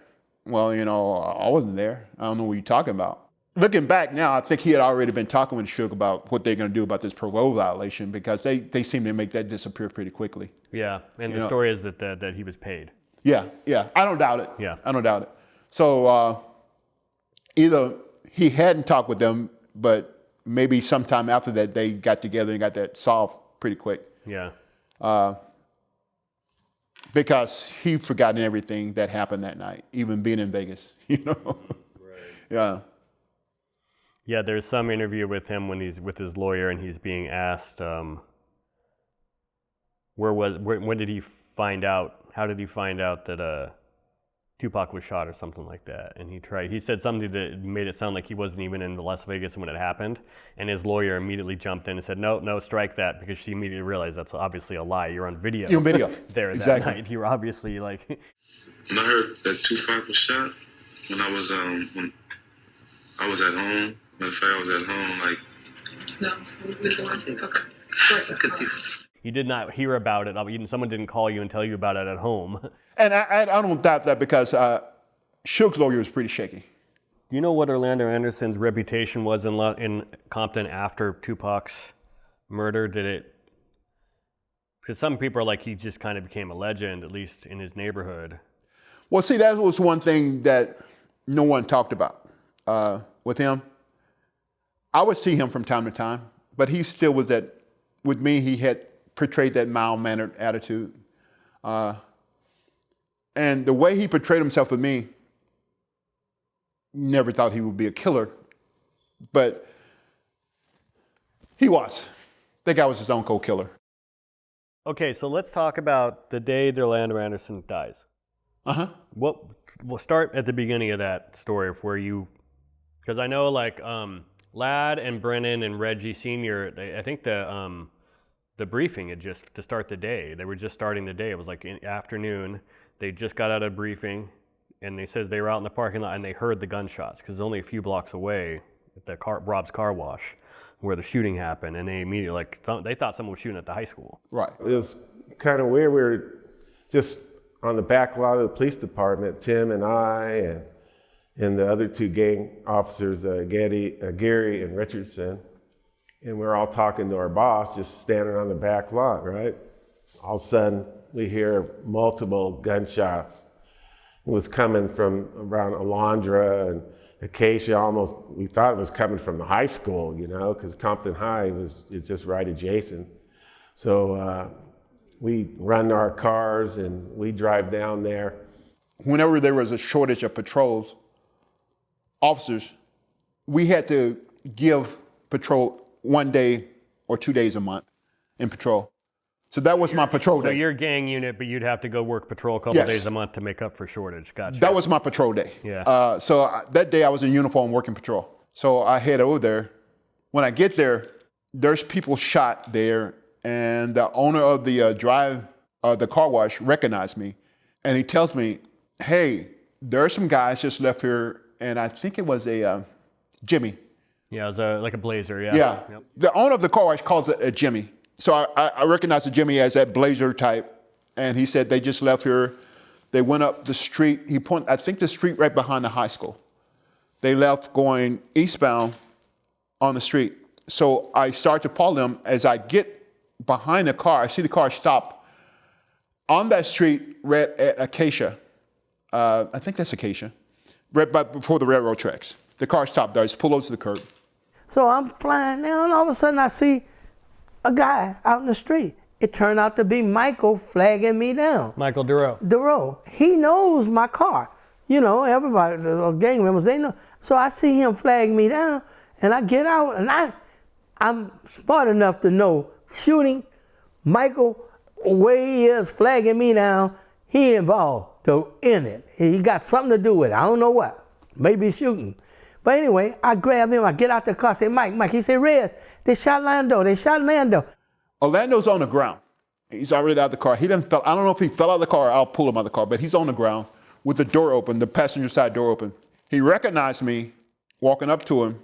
Well, I wasn't there. I don't know what you're talking about. Looking back now, I think he had already been talking with Suge about what they're going to do about this parole violation, because they seem to make that disappear pretty quickly. Yeah, and the story is that he was paid. Yeah. I don't doubt it. Yeah. I don't doubt it. So either he hadn't talked with them, but maybe sometime after that they got together and got that solved pretty quick. Yeah. Because he forgotten everything that happened that night, even being in Vegas, Right. Yeah. Yeah, there's some interview with him when he's with his lawyer and he's being asked, when did he find out, how did he find out that Tupac was shot or something like that? And he said something that made it sound like he wasn't even in Las Vegas when it happened. And his lawyer immediately jumped in and said, no, strike that, because she immediately realized that's obviously a lie. You're on video. You're on video. There Exactly. That night. You were obviously like... When I heard that Tupac was shot, when I was at home, matter of fact, I was at home, like... No, Mr. Weinstein, okay. You did not hear about it. Someone didn't call you and tell you about it at home. And I don't doubt that, because Suge's lawyer was pretty shaky. Do you know what Orlando Anderson's reputation was in Compton after Tupac's murder? Because some people are like, he just kind of became a legend, at least in his neighborhood. Well, see, that was one thing that no one talked about with him. I would see him from time to time, but he still was that, with me, he had portrayed that mild-mannered attitude. And the way he portrayed himself with me, never thought he would be a killer, but he was. That guy was a stone cold killer. Okay, so let's talk about the day that Orlando Anderson dies. Uh-huh. We'll start at the beginning of that story of where you Because I know like Ladd and Brennan and Reggie Sr., I think the briefing had just, to start the day, they were just starting the day. It was like in afternoon. They just got out of briefing, and they says they were out in the parking lot and they heard the gunshots because only a few blocks away at the Rob's Car Wash where the shooting happened, and they immediately they thought someone was shooting at the high school. Right. It was kind of weird. We were just on the back lot of the police department, Tim and I, and the other two gang officers, Gary and Richardson, and we're all talking to our boss, just standing on the back lot, right? All of a sudden, we hear multiple gunshots. It was coming from around Alondra and Acacia. Almost, we thought it was coming from the high school, you know, because Compton High is just right adjacent. So we run our cars and we drive down there. Whenever there was a shortage of patrols, officers, we had to give patrol 1 day or 2 days a month in patrol. So that was my patrol day. So your gang unit, but you'd have to go work patrol a couple days a month to make up for shortage. Gotcha. That was my patrol day. Yeah. So that day I was in uniform working patrol. So I head over there. When I get there, there's people shot there, and the owner of the the car wash recognized me, and he tells me, "Hey, there are some guys just left here," and I think it was a Jimmy. Yeah, it was like a Blazer. Yeah. Yeah. Yep. The owner of the car wash calls it a Jimmy. So I recognize the Jimmy as that Blazer type, and he said they just left here. They went up the street. I think the street right behind the high school. They left going eastbound on the street. So I start to follow them. As I get behind the car, I see the car stop on that street right at Acacia. I think that's Acacia, right before the railroad tracks. The car stopped there. I just pulled over to the curb. So I'm flying down, and all of a sudden I see a guy out in the street. It turned out to be Michael flagging me down. Michael Duro. He knows my car. You know, everybody, the gang members, they know. So I see him flag me down, and I get out, and I'm smart enough to know shooting. Michael, where he is flagging me down, he involved in it. He got something to do with it. I don't know what. Maybe shooting. But anyway, I grab him, I get out the car, I say, Mike. He said, Rez, they shot Lando. Orlando's on the ground. He's already out of the car. I don't know if he fell out of the car or I'll pull him out of the car, but he's on the ground with the door open, the passenger side door open. He recognized me walking up to him,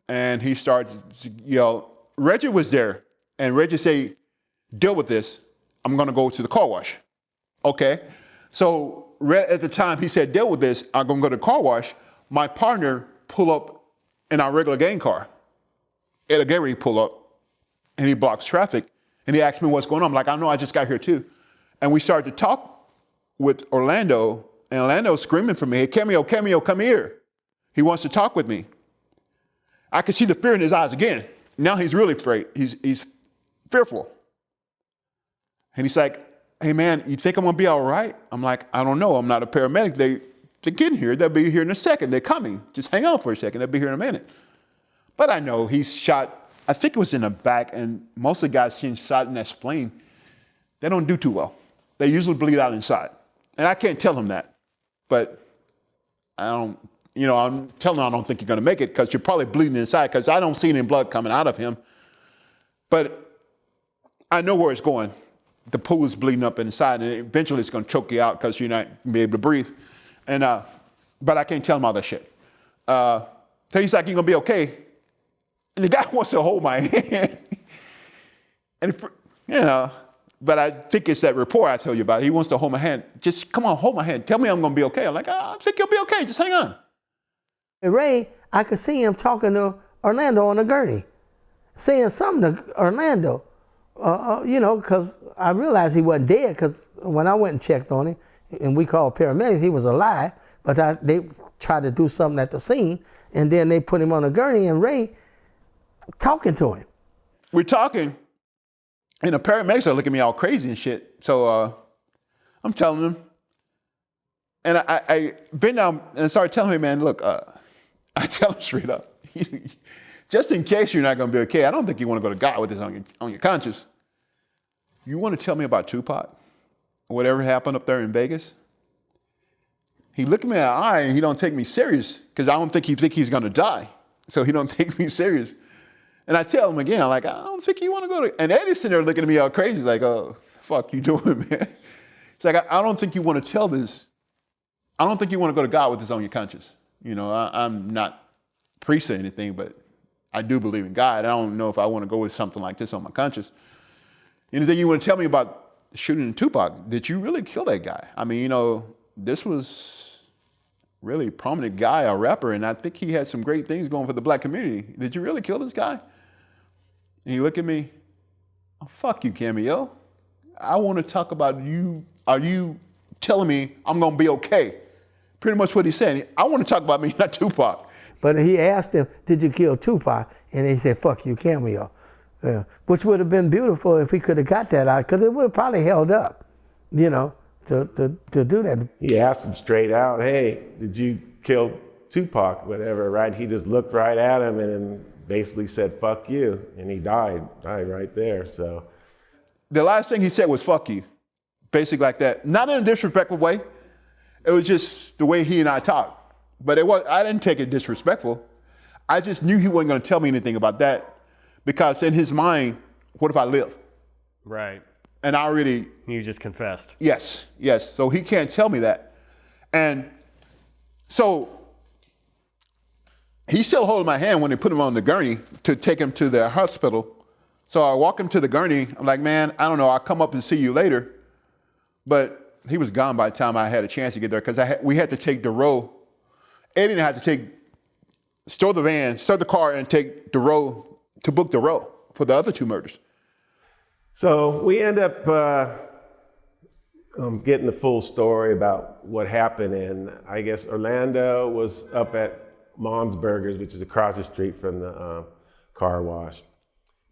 and he started to yell. Reggie was there, and Reggie said, deal with this. I'm going to go to the car wash. Okay. So at the time he said, deal with this, I'm going to go to the car wash. My partner pull up in our regular gang car. Ed Gary pull up, and he blocks traffic, and he asked me what's going on. I'm like, I know, I just got here too. And we started to talk with Orlando, and Orlando's screaming for me, hey, Cameo, come here. He wants to talk with me. I could see the fear in his eyes again. Now he's really afraid. He's fearful. And he's like, hey man, you think I'm gonna be all right? I'm like, I don't know, I'm not a paramedic. They're getting here, they'll be here in a second. They're coming, just hang on for a second, they'll be here in a minute. But I know he's shot, I think it was in the back, and most of the guys getting shot in that spleen, they don't do too well. They usually bleed out inside. And I can't tell him that, but I'm telling him I don't think you're gonna make it because you're probably bleeding inside because I don't see any blood coming out of him. But I know where it's going. The pool is bleeding up inside, and eventually it's gonna choke you out because you're not gonna be able to breathe. And but I can't tell him all that shit. So he's like, you're gonna be okay. And the guy wants to hold my hand. And but I think it's that report I told you about. He wants to hold my hand. Just come on, hold my hand. Tell me I'm gonna be okay. I'm like, I think you'll be okay. Just hang on. And Ray, I could see him talking to Orlando on the gurney, saying something to Orlando. Because I realized he wasn't dead. Because when I went and checked on him, and we called paramedics, he was alive. But they tried to do something at the scene, and then they put him on a gurney, and Ray talking to him. We're talking, and the paramedics are looking at me all crazy and shit. So I'm telling them, and I been down and started telling him, man, look, I tell him straight up, just in case you're not gonna be okay, I don't think you want to go to God with this on your conscience. You want to tell me about Tupac? Whatever happened up there in Vegas? he looked me in the eye and he don't take me serious because I don't think he's gonna die. So he don't take me serious. And I tell him again, like, I don't think you want to go to, and Eddie's sitting there looking at me all crazy, like, oh, fuck you doing, man? It's like, I don't think you want to tell this. I don't think you want to go to God with this on your conscience. You know, I'm not priest or anything, but I do believe in God. I don't know if I want to go with something like this on my conscience. Anything you want to tell me about shooting Tupac? Did you really kill that guy? I mean, you know, this was really a prominent guy, a rapper, and I think he had some great things going for the black community. Did you really kill this guy? And he looked at me, oh, fuck you, Cameo. I want to talk about you. Are you telling me I'm going to be okay? Pretty much what he said. I want to talk about me, not Tupac. But he asked him, did you kill Tupac? And he said, fuck you, Cameo. Which would have been beautiful if he could have got that out, because it would have probably held up, you know, to do that. He asked him straight out, hey, did you kill Tupac, whatever, right? He just looked right at him and then basically said, fuck you. And he died right there, so. The last thing he said was, fuck you. Basically like that. Not in a disrespectful way. It was just the way he and I talked. But I didn't take it disrespectful. I just knew he wasn't going to tell me anything about that because in his mind, what if I live? Right. And I already... You just confessed. Yes. So he can't tell me that. And so he's still holding my hand when they put him on the gurney to take him to the hospital. So I walk him to the gurney. I'm like, man, I don't know. I'll come up and see you later. But he was gone by the time I had a chance to get there because we had to take the row. Eddie and I had to store the car and take the row to book the row for the other two murders. So we end up getting the full story about what happened. And I guess Orlando was up at Mom's Burgers, which is across the street from the car wash.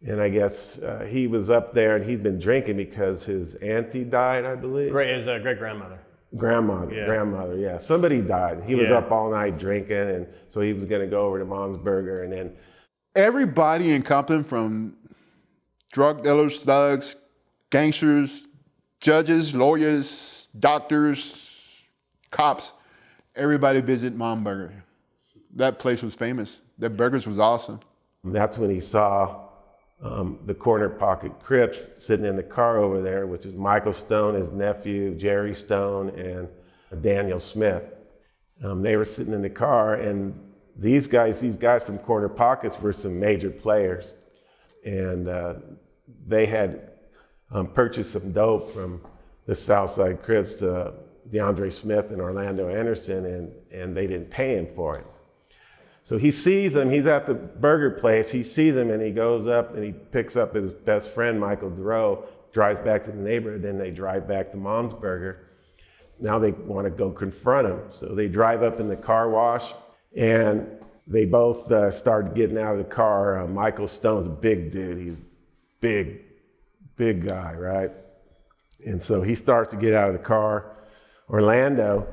And I guess he was up there and he'd been drinking because his auntie died, I believe. His great-grandmother. Grandmother, yeah. Somebody died. He was up all night drinking, and so he was going to go over to Mom's Burger, and then... Everybody in Compton, from drug dealers, thugs, gangsters, judges, lawyers, doctors, cops, everybody visit Mom's Burger. That place was famous. Their burgers was awesome. That's when he saw the Corner Pocket Crips sitting in the car over there, which is Michael Stone, his nephew, Jerry Stone, and Daniel Smith. They were sitting in the car, and these guys from Corner Pockets were some major players. And they had purchased some dope from the Southside Crips to DeAndre Smith and Orlando Anderson, and they didn't pay him for it. So he sees him, he's at the burger place, he sees him and he goes up and he picks up his best friend, Michael Duro, drives back to the neighborhood, then they drive back to Mom's Burger. Now they want to go confront him. So they drive up in the car wash and they both start getting out of the car. Michael Stone's a big dude, he's big guy, right? And so he starts to get out of the car. Orlando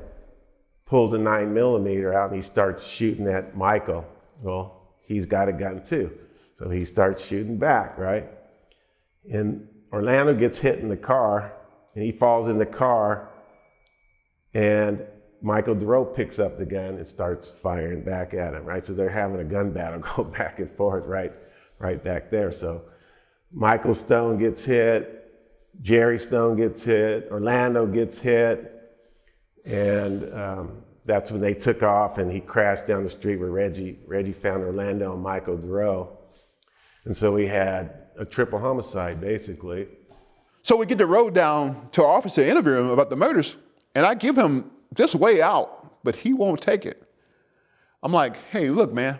pulls a 9mm out and he starts shooting at Michael. Well, he's got a gun too. So he starts shooting back, right? And Orlando gets hit in the car and he falls in the car and Michael Duro picks up the gun and starts firing back at him, right? So they're having a gun battle go back and forth right back there. So Michael Stone gets hit, Jerry Stone gets hit, Orlando gets hit, and that's when they took off and he crashed down the street where Reggie found Orlando and Michael Duro. And so we had a triple homicide, basically. So we get the road down to our office to interview him about the murders, and I give him this way out, but he won't take it. I'm like, hey, look, man,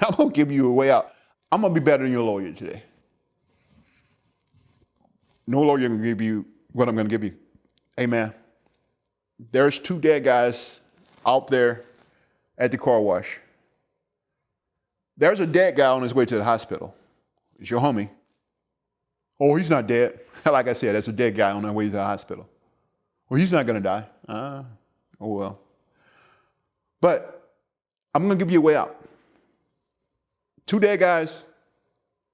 I'm gonna give you a way out. I'm gonna be better than your lawyer today. No lawyer can give you what I'm gonna give you. Hey, man, there's 2 dead guys out there at the car wash. There's a dead guy on his way to the hospital. It's your homie. Oh, he's not dead. Like I said, there's a dead guy on their way to the hospital. Well, he's not gonna die. Oh well. But I'm gonna give you a way out. 2 dead guys,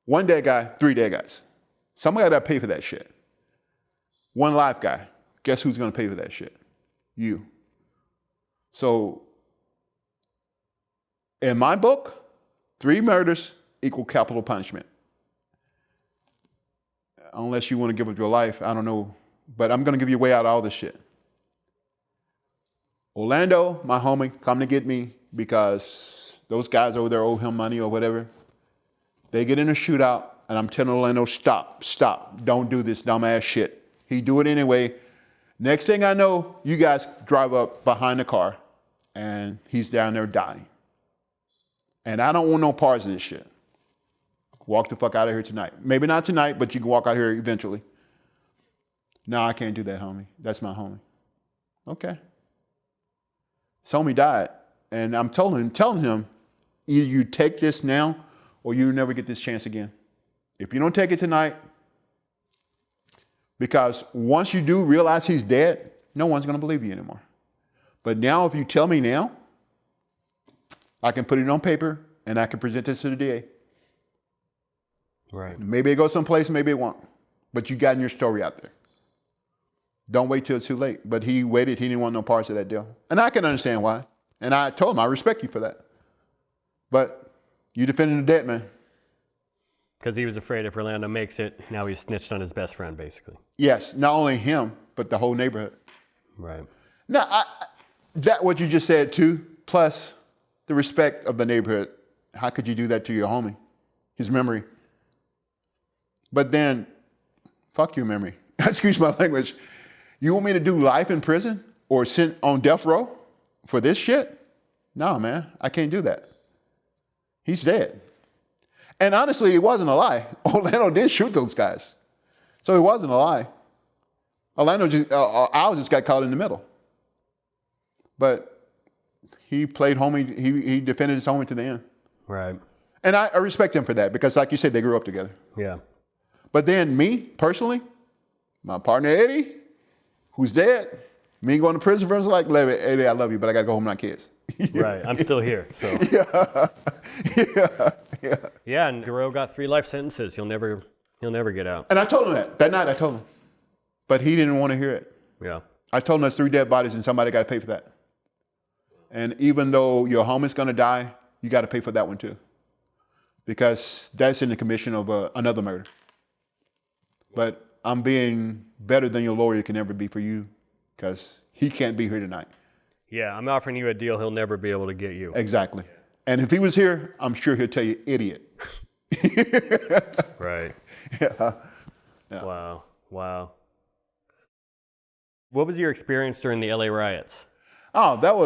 1 dead guy, 3 dead guys. Somebody gotta pay for that shit. 1 live guy. Guess who's gonna pay for that shit? You. So in my book, 3 murders equal capital punishment. Unless you want to give up your life, I don't know. But I'm going to give you a way out of all this shit. Orlando, my homie, come to get me because those guys over there owe him money or whatever. They get in a shootout, and I'm telling Orlando, stop, don't do this dumbass shit. He do it anyway. Next thing I know, you guys drive up behind the car, and he's down there dying. And I don't want no parts of this shit. Walk the fuck out of here tonight. Maybe not tonight, but you can walk out here eventually. No, I can't do that, homie. That's my homie. Okay. His homie died. And I'm telling him, either you take this now or you never get this chance again. If you don't take it tonight, because once you do realize he's dead, no one's going to believe you anymore. But now, if you tell me now, I can put it on paper and I can present this to the DA. Right. Maybe it goes someplace, maybe it won't. But you got your story out there. Don't wait till it's too late. But he waited. He didn't want no parts of that deal. And I can understand why. And I told him, I respect you for that. But you defending the dead man. Because he was afraid if Orlando makes it, now he's snitched on his best friend, basically. Yes, not only him, but the whole neighborhood. Right. Now, that what you just said too, plus the respect of the neighborhood. How could you do that to your homie? His memory. But then, fuck your memory. Excuse my language. You want me to do life in prison or sent on death row for this shit? No, man, I can't do that. He's dead. And honestly, it wasn't a lie. Orlando did shoot those guys. So it wasn't a lie. Orlando just got caught in the middle. But he played homie, he defended his homie to the end. Right. And I respect him for that because like you said, they grew up together. Yeah. But then me, personally, my partner Eddie, who's dead, me going to prison for him, like, Eddie, I love you, but I got to go home with my kids. Right, I'm still here, so. Yeah. Yeah, and Guerrero got 3 life sentences. He'll never get out. And I told him that. That night I told him. But he didn't want to hear it. Yeah. I told him there's 3 dead bodies and somebody got to pay for that. And even though your homie's going to die, you got to pay for that one too. Because that's in the commission of another murder. But I'm being better than your lawyer can ever be for you because he can't be here tonight. Yeah, I'm offering you a deal he'll never be able to get you. Exactly. And if he was here, I'm sure he'll tell you, idiot. Right. Yeah. Wow. What was your experience during the LA riots? Oh, that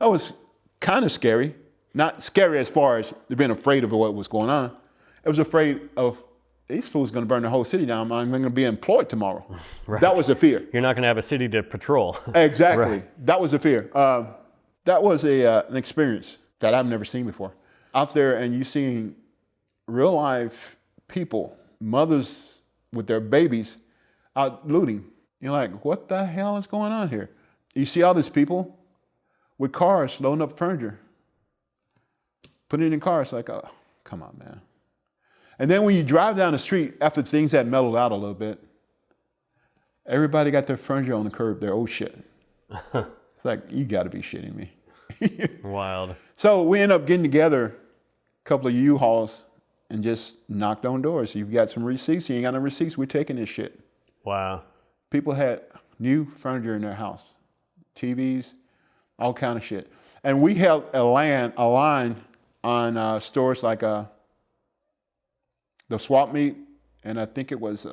was kind of scary. Not scary as far as being afraid of what was going on. I was afraid of these fools going to burn the whole city down. I'm going to be employed tomorrow. Right. That was the fear. You're not going to have a city to patrol. Exactly. Right. That was the fear. That was an experience that I've never seen before. Out there and you seeing real life people, mothers with their babies out looting. You're like, what the hell is going on here? You see all these people with cars loading up furniture, putting it in cars like, oh, come on, man. And then when you drive down the street, after things had mellowed out a little bit, everybody got their furniture on the curb, their old shit. It's like, you gotta be shitting me. Wild. So we end up getting together, a couple of U-Hauls, and just knocked on doors. You've got some receipts, you ain't got no receipts, we're taking this shit. Wow. People had new furniture in their house, TVs, all kind of shit. And we held a line on stores like the swap meet, and I think it was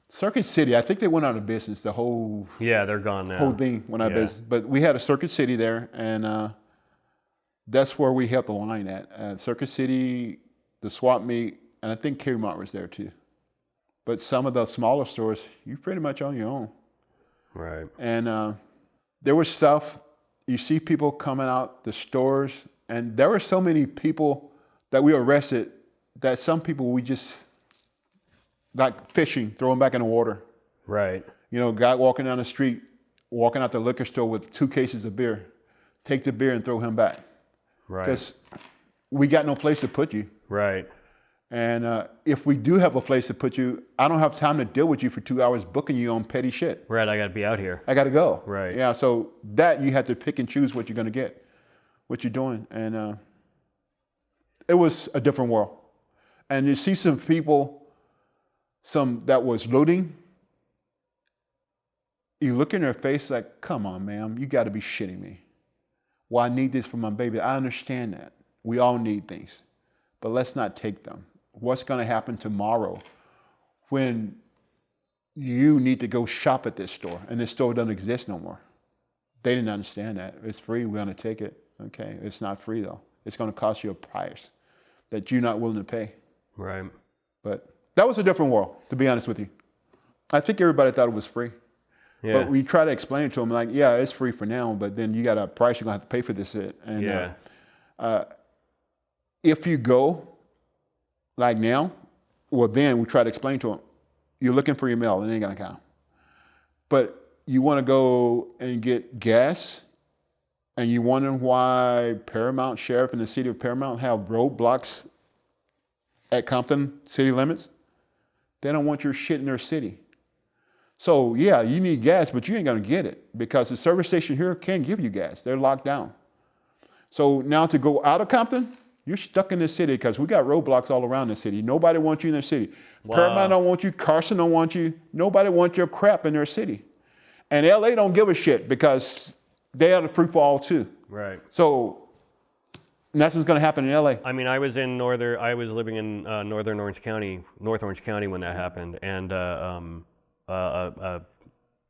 Circuit City. I think they went out of business, the whole... Yeah, they're gone now. Whole thing went out of business. But we had a Circuit City there, and that's where we held the line at. Circuit City, the swap meet, and I think Kmart was there too. But some of the smaller stores, you're pretty much on your own. Right. And there was stuff, you see people coming out the stores, and there were so many people that we arrested that some people we just, like fishing, throw them back in the water. Right. You know, guy walking down the street, walking out the liquor store with 2 cases of beer, take the beer and throw him back. Right. Because we got no place to put you. Right. And if we do have a place to put you, I don't have time to deal with you for 2 hours booking you on petty shit. Right, I got to be out here. I got to go. Right. Yeah, so that you have to pick and choose what you're going to get, what you're doing. And it was a different world. And you see some people, some that was looting, you look in their face like, come on, ma'am, you got to be shitting me. Well, I need this for my baby. I understand that. We all need things, but let's not take them. What's going to happen tomorrow when you need to go shop at this store and this store doesn't exist no more? They didn't understand that. It's free. We're going to take it. Okay. It's not free though. It's going to cost you a price that you're not willing to pay. Right. But that was a different world, to be honest with you. I think everybody thought it was free. Yeah. But we try to explain it to them like, yeah, it's free for now, but then you got a price you're going to have to pay for this shit. And yeah. If you go like now, well, then we try to explain to them, you're looking for your mail, it ain't going to count. But you want to go and get gas, and you wonder why Paramount Sheriff in the city of Paramount have roadblocks at Compton city limits? They don't want your shit in their city. So yeah, you need gas, but you ain't going to get it because the service station here can't give you gas. They're locked down. So now to go out of Compton, you're stuck in this city because we got roadblocks all around the city. Nobody wants you in their city. Wow. Paramount don't want you. Carson don't want you. Nobody wants your crap in their city. And LA don't give a shit because they are the free for all too. Right. So nothing's going to happen in LA. I mean, I was living in North Orange County when that happened, and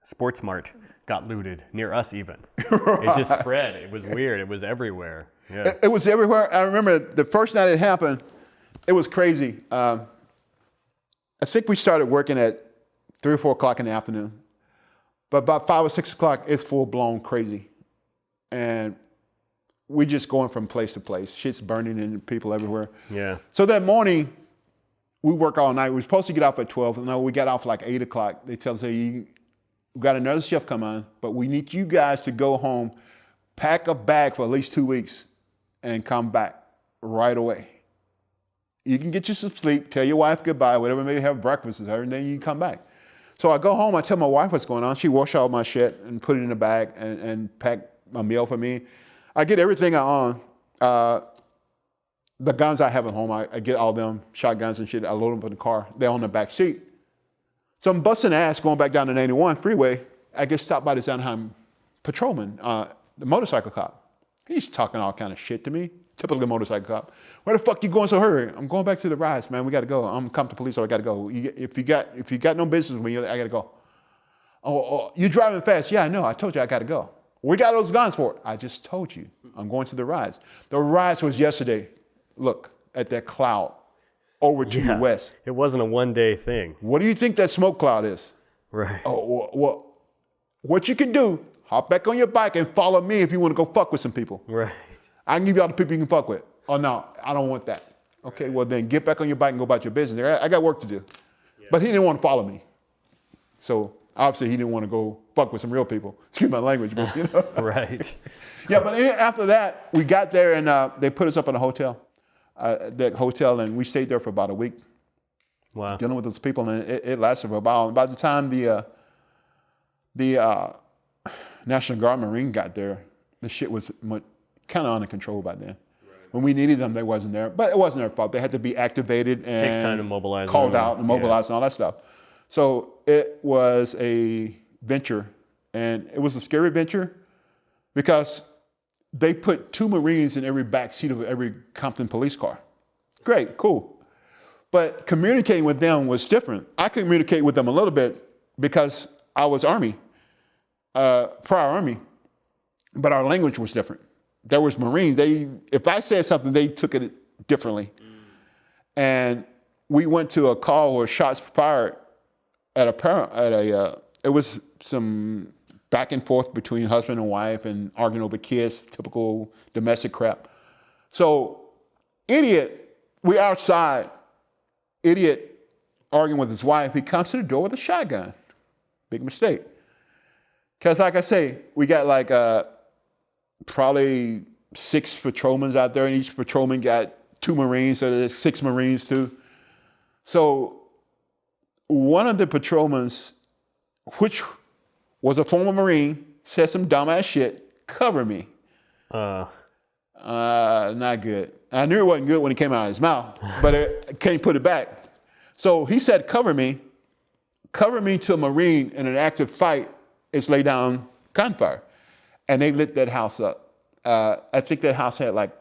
Sports Mart got looted near us even. Right. It just spread. It was weird. It was everywhere. Yeah. It was everywhere. I remember the first night it happened, it was crazy. I think we started working at 3 or 4 o'clock in the afternoon. But about 5 or 6 o'clock, it's full blown crazy. And we just going from place to place. Shit's burning and people everywhere. Yeah. So that morning, we work all night. We were supposed to get off at 12. No, we got off like 8 o'clock. They tell us, hey, we got another shift come on, but we need you guys to go home, pack a bag for at least 2 weeks, and come back right away. You can get you some sleep, tell your wife goodbye, whatever, maybe have breakfast with her, and then you can come back. So I go home, I tell my wife what's going on. She washed all my shit and put it in a bag and pack a meal for me. I get everything I own. The guns I have at home, I get all them shotguns and shit. I load them in the car. They're on the back seat. So I'm busting ass going back down the 91 freeway. I get stopped by this Anaheim patrolman, the motorcycle cop. He's talking all kind of shit to me. Typical motorcycle cop. Where the fuck you going so hurry? I'm going back to the Riots, man. We got to go. I'm Compton police, so I got to go. If you got no business with me, I got to go. Oh, you driving fast? Yeah, I know. I told you I got to go. We got those guns for it. I just told you. I'm going to the Riots. The Riots was yesterday. Look at that cloud over to the west. It wasn't a one-day thing. What do you think that smoke cloud is? Right. Oh, well, what you can do, hop back on your bike and follow me if you want to go fuck with some people. Right. I can give you all the people you can fuck with. Oh, no, I don't want that. Okay, well then get back on your bike and go about your business. I got work to do. Yeah. But he didn't want to follow me. So obviously he didn't want to go fuck with some real people. Excuse my language, but you know. Right. Yeah, but after that, we got there and they put us up in a hotel. That hotel, and we stayed there for about a week. Wow. Dealing with those people, and it lasted for a while. By the time the National Guard Marine got there, the shit was kind of under control by then. Right. When we needed them, they wasn't there. But it wasn't their fault. They had to be activated and takes time to mobilize called them. out and mobilized and all that stuff. So it was a venture, and it was a scary venture because they put 2 Marines in every back seat of every Compton police car. Great, cool. But communicating with them was different. I could communicate with them a little bit because I was Army, prior Army, but our language was different. There was Marines. If I said something, they took it differently. And we went to a call where shots fired it was some back and forth between husband and wife and arguing over kids, typical domestic crap. So, idiot, we outside, idiot arguing with his wife, he comes to the door with a shotgun. Big mistake. Because like I say, we got like probably 6 patrolmen out there, and each patrolman got 2 Marines, so there's 6 Marines too. So one of the patrolmen, which was a former Marine, said some dumbass shit, cover me. Not good. I knew it wasn't good when it came out of his mouth, but I can't put it back. So he said, cover me to a Marine in an active fight is lay down gunfire. And they lit that house up. I think that house had like,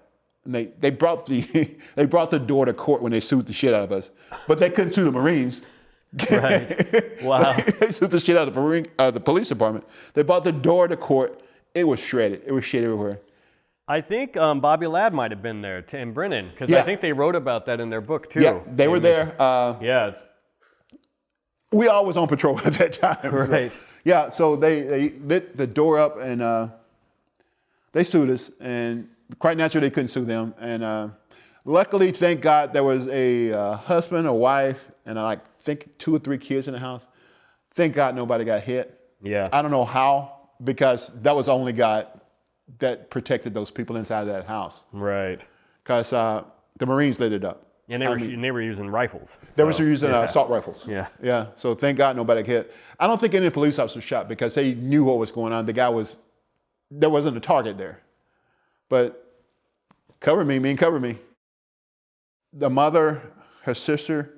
they brought the door to court when they sued the shit out of us, but they couldn't sue the Marines. Right. Wow. They sued the shit out of the police department. They brought the door to court. It was shredded. It was shit everywhere. I think Bobby Ladd might have been there, and Brennan, because I think they wrote about that in their book too. Yeah, they were there. We all was on patrol at that time. Right. So, yeah, so they lit the door up and they sued us, and quite naturally they couldn't sue them. And luckily, thank God, there was a husband, a wife, and I think 2 or 3 kids in the house. Thank God nobody got hit. Yeah. I don't know how, because that was the only God that protected those people inside of that house. Right. Because the Marines lit it up. And they were using rifles. They were using assault rifles. Yeah. Yeah. So thank God nobody got hit. I don't think any police officer was shot because they knew what was going on. The guy there wasn't a target there. But cover me, cover me. The mother, her sister,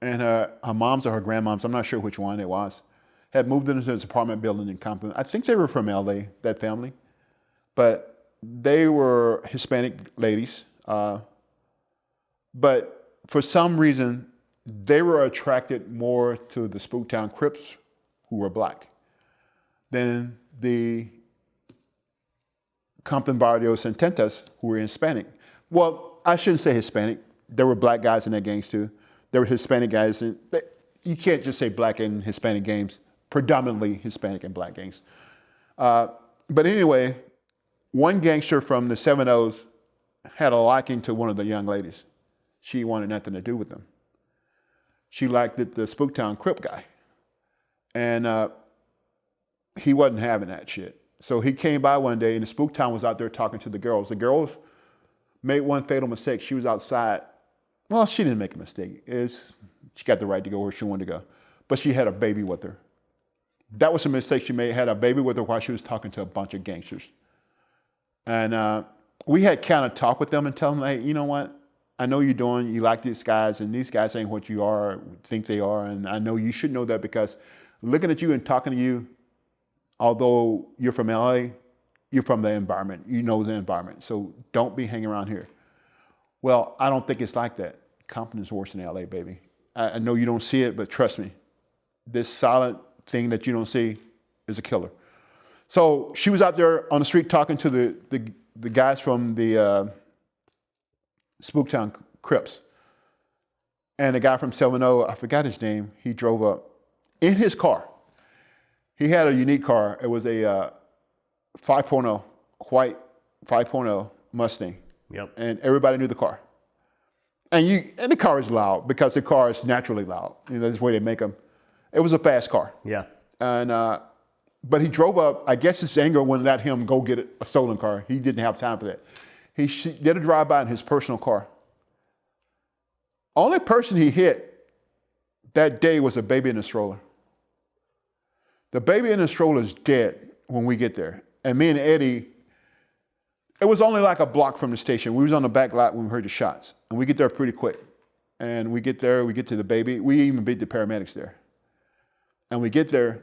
and her moms or her grandmoms, I'm not sure which one it was, had moved into this apartment building in Compton. I think they were from LA, that family. But they were Hispanic ladies. But for some reason, they were attracted more to the Spooktown Crips, who were black, than the Compton Barrios and Tentas, who were Hispanic. Well, I shouldn't say Hispanic. There were black guys in that gangs too. There were Hispanic guys. You can't just say black and Hispanic gangs, predominantly Hispanic and black gangs. But anyway, one gangster from the 7-O's had a liking to one of the young ladies. She wanted nothing to do with them. She liked the Spooktown Crip guy. And he wasn't having that shit. So he came by one day and the Spooktown was out there talking to the girls. The girls made one fatal mistake. She was outside. Well, she didn't make a mistake. She got the right to go where she wanted to go. But she had a baby with her. That was a mistake she made, had a baby with her while she was talking to a bunch of gangsters. And we had kind of talked with them and tell them, hey, you know what? I know you like these guys, and these guys ain't what you are, think they are, and I know you should know that because looking at you and talking to you, although you're from LA, you're from the environment. You know the environment, so don't be hanging around here. Well, I don't think it's like that. Compton is worse than LA, baby. I know you don't see it, but trust me, this silent thing that you don't see is a killer. So she was out there on the street talking to the guys from the Spooktown Crips. And the guy from 7-O, I forgot his name, he drove up in his car. He had a unique car. It was a 5.0, white 5.0 Mustang. Yep. And everybody knew the car. And the car is loud because the car is naturally loud. That's the way they make them. It was a fast car. Yeah. And but he drove up. I guess his anger wouldn't let him go get a stolen car. He didn't have time for that. He did a drive-by in his personal car. Only person he hit that day was a baby in a stroller. The baby in the stroller is dead when we get there. And me and Eddie, it was only like a block from the station. We was on the back lot when we heard the shots. And we get there pretty quick. And we get there, we get to the baby. We even beat the paramedics there. And we get there,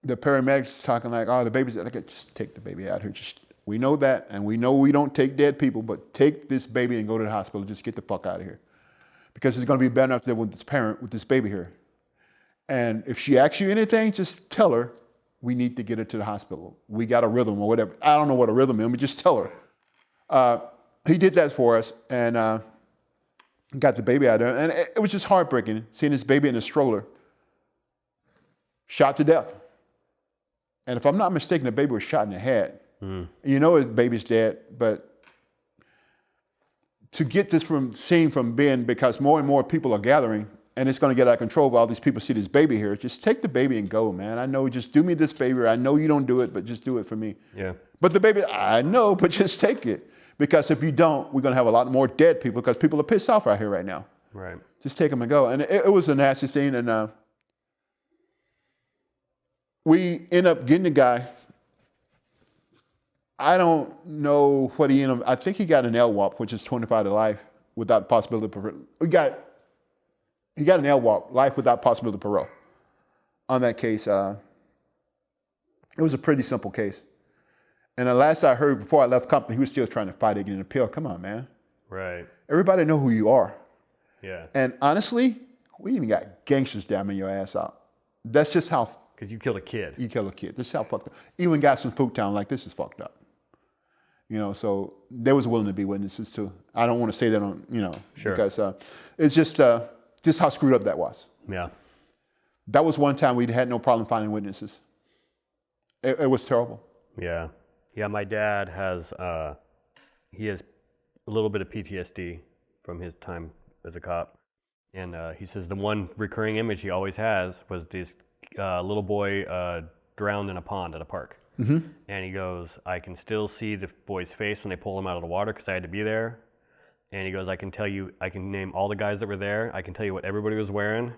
the paramedics talking like, oh, the baby's dead. Like, just take the baby out here. We know that, and we know we don't take dead people, but take this baby and go to the hospital. Just get the fuck out of here. Because it's going to be better enough with this parent, with this baby here. And if she asks you anything, just tell her, we need to get her to the hospital. We got a rhythm or whatever. I don't know what a rhythm is, but just tell her. He did that for us, and got the baby out there. And it was just heartbreaking, seeing this baby in a stroller, shot to death. And if I'm not mistaken, the baby was shot in the head. You know his baby's dead, but to get this seen from Ben, because more and more people are gathering, and it's going to get out of control while these people see this baby here, just take the baby and go, man. I know, just do me this favor. I know you don't do it, but just do it for me. Yeah. But the baby, I know, but just take it. Because if you don't, we're going to have a lot more dead people because people are pissed off out here right now. Right. Just take them and go. And it was a nasty thing. And we end up getting the guy. I don't know what he ended up. I think he got an LWOP, which is 25 to life without the possibility of parole. He got an LWOP, life without possibility of parole. On that case, it was a pretty simple case. And the last I heard before I left Compton, he was still trying to fight against an appeal. Come on, man. Right. Everybody know who you are. Yeah. And honestly, we even got gangsters damning your ass out. That's just how. Because you killed a kid. You killed a kid. This is how fucked up. Even guys from Spooktown like, this is fucked up. You know, so they was willing to be witnesses too. I don't want to say that on, you know, Sure. because it's just how screwed up that was. Yeah. That was one time we had no problem finding witnesses. It was terrible. Yeah. Yeah, my dad has, he has a little bit of PTSD from his time as a cop. And he says the one recurring image he always has was this little boy drowned in a pond at a park. Mm-hmm. And he goes, I can still see the boy's face when they pull him out of the water because I had to be there. And he goes, I can name all the guys that were there. I can tell you what everybody was wearing.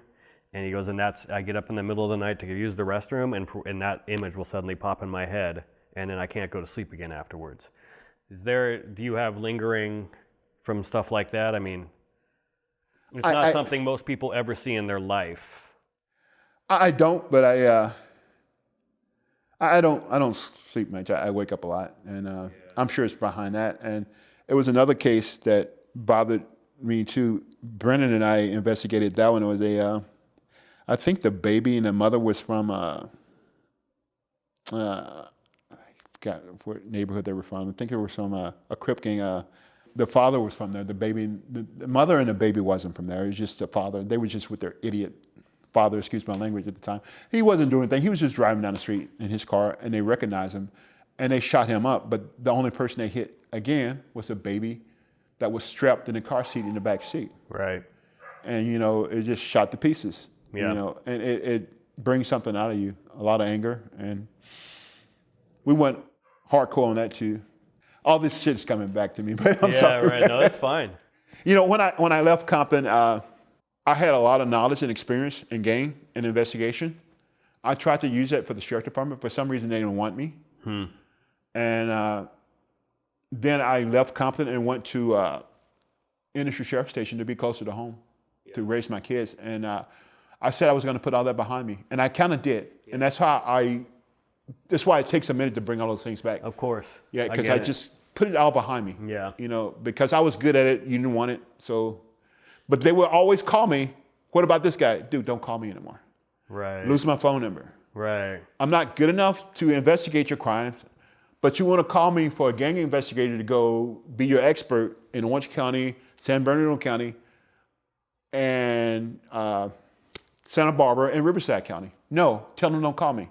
And he goes, and I get up in the middle of the night to use the restroom, and that image will suddenly pop in my head, and then I can't go to sleep again afterwards. Do you have lingering from stuff like that? I mean, it's not something most people ever see in their life. I don't, but I don't sleep much. I wake up a lot, and I'm sure it's behind that. And it was another case that bothered me too. Brennan and I investigated that one. It was I think the baby and the mother was from I forgot what neighborhood they were from. I think it was from a Crip gang. The father was from there. The mother and the baby wasn't from there. It was just the father. They were just with their idiot father, excuse my language at the time. He wasn't doing anything. He was just driving down the street in his car, and they recognized him, and they shot him up. But the only person they hit again was a baby that was strapped in the car seat in the back seat. Right. And you know, it just shot to pieces. Yeah. You know, and it brings something out of you, a lot of anger, and we went hardcore on that too. All this shit's coming back to me, but I'm sorry. Yeah, right. No, that's fine. You know, when I left Compton, I had a lot of knowledge and experience in gang and investigation. I tried to use that for the sheriff department. For some reason, they didn't want me. And then I left Compton and went to Industry Sheriff Station to be closer to home, to raise my kids. And I said I was going to put all that behind me, and I kind of did. And that's why it takes a minute to bring all those things back. Of course. Yeah, because I just put it all behind me. Yeah. You know, because I was good at it, you didn't want it. So, but they would always call me. What about this guy? Dude, don't call me anymore. Right. Lose my phone number. Right. I'm not good enough to investigate your crimes, but you want to call me for a gang investigator to go be your expert in Orange County, San Bernardino County, and Santa Barbara and Riverside County. No, tell them don't call me.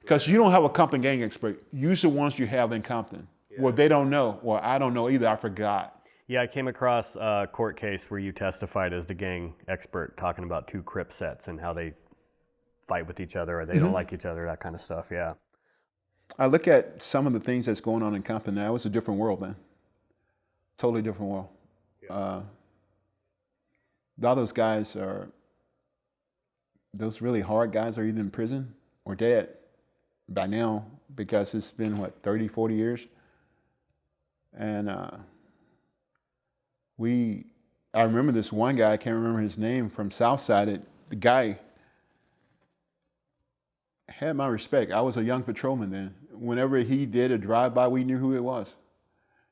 Because you don't have a Compton gang expert. Use the ones you have in Compton. Yeah. Well, they don't know. Well, I don't know either. I forgot. Yeah, I came across a court case where you testified as the gang expert talking about two Crip sets and how they fight with each other or they don't like each other, that kind of stuff, yeah. I look at some of the things that's going on in Compton now. It's a different world, man. Totally different world. Yeah. A lot of those guys those really hard guys are either in prison or dead by now, because it's been, 30, 40 years? And I remember this one guy, I can't remember his name, from Southside. The guy had my respect. I was a young patrolman then. Whenever he did a drive-by, we knew who it was,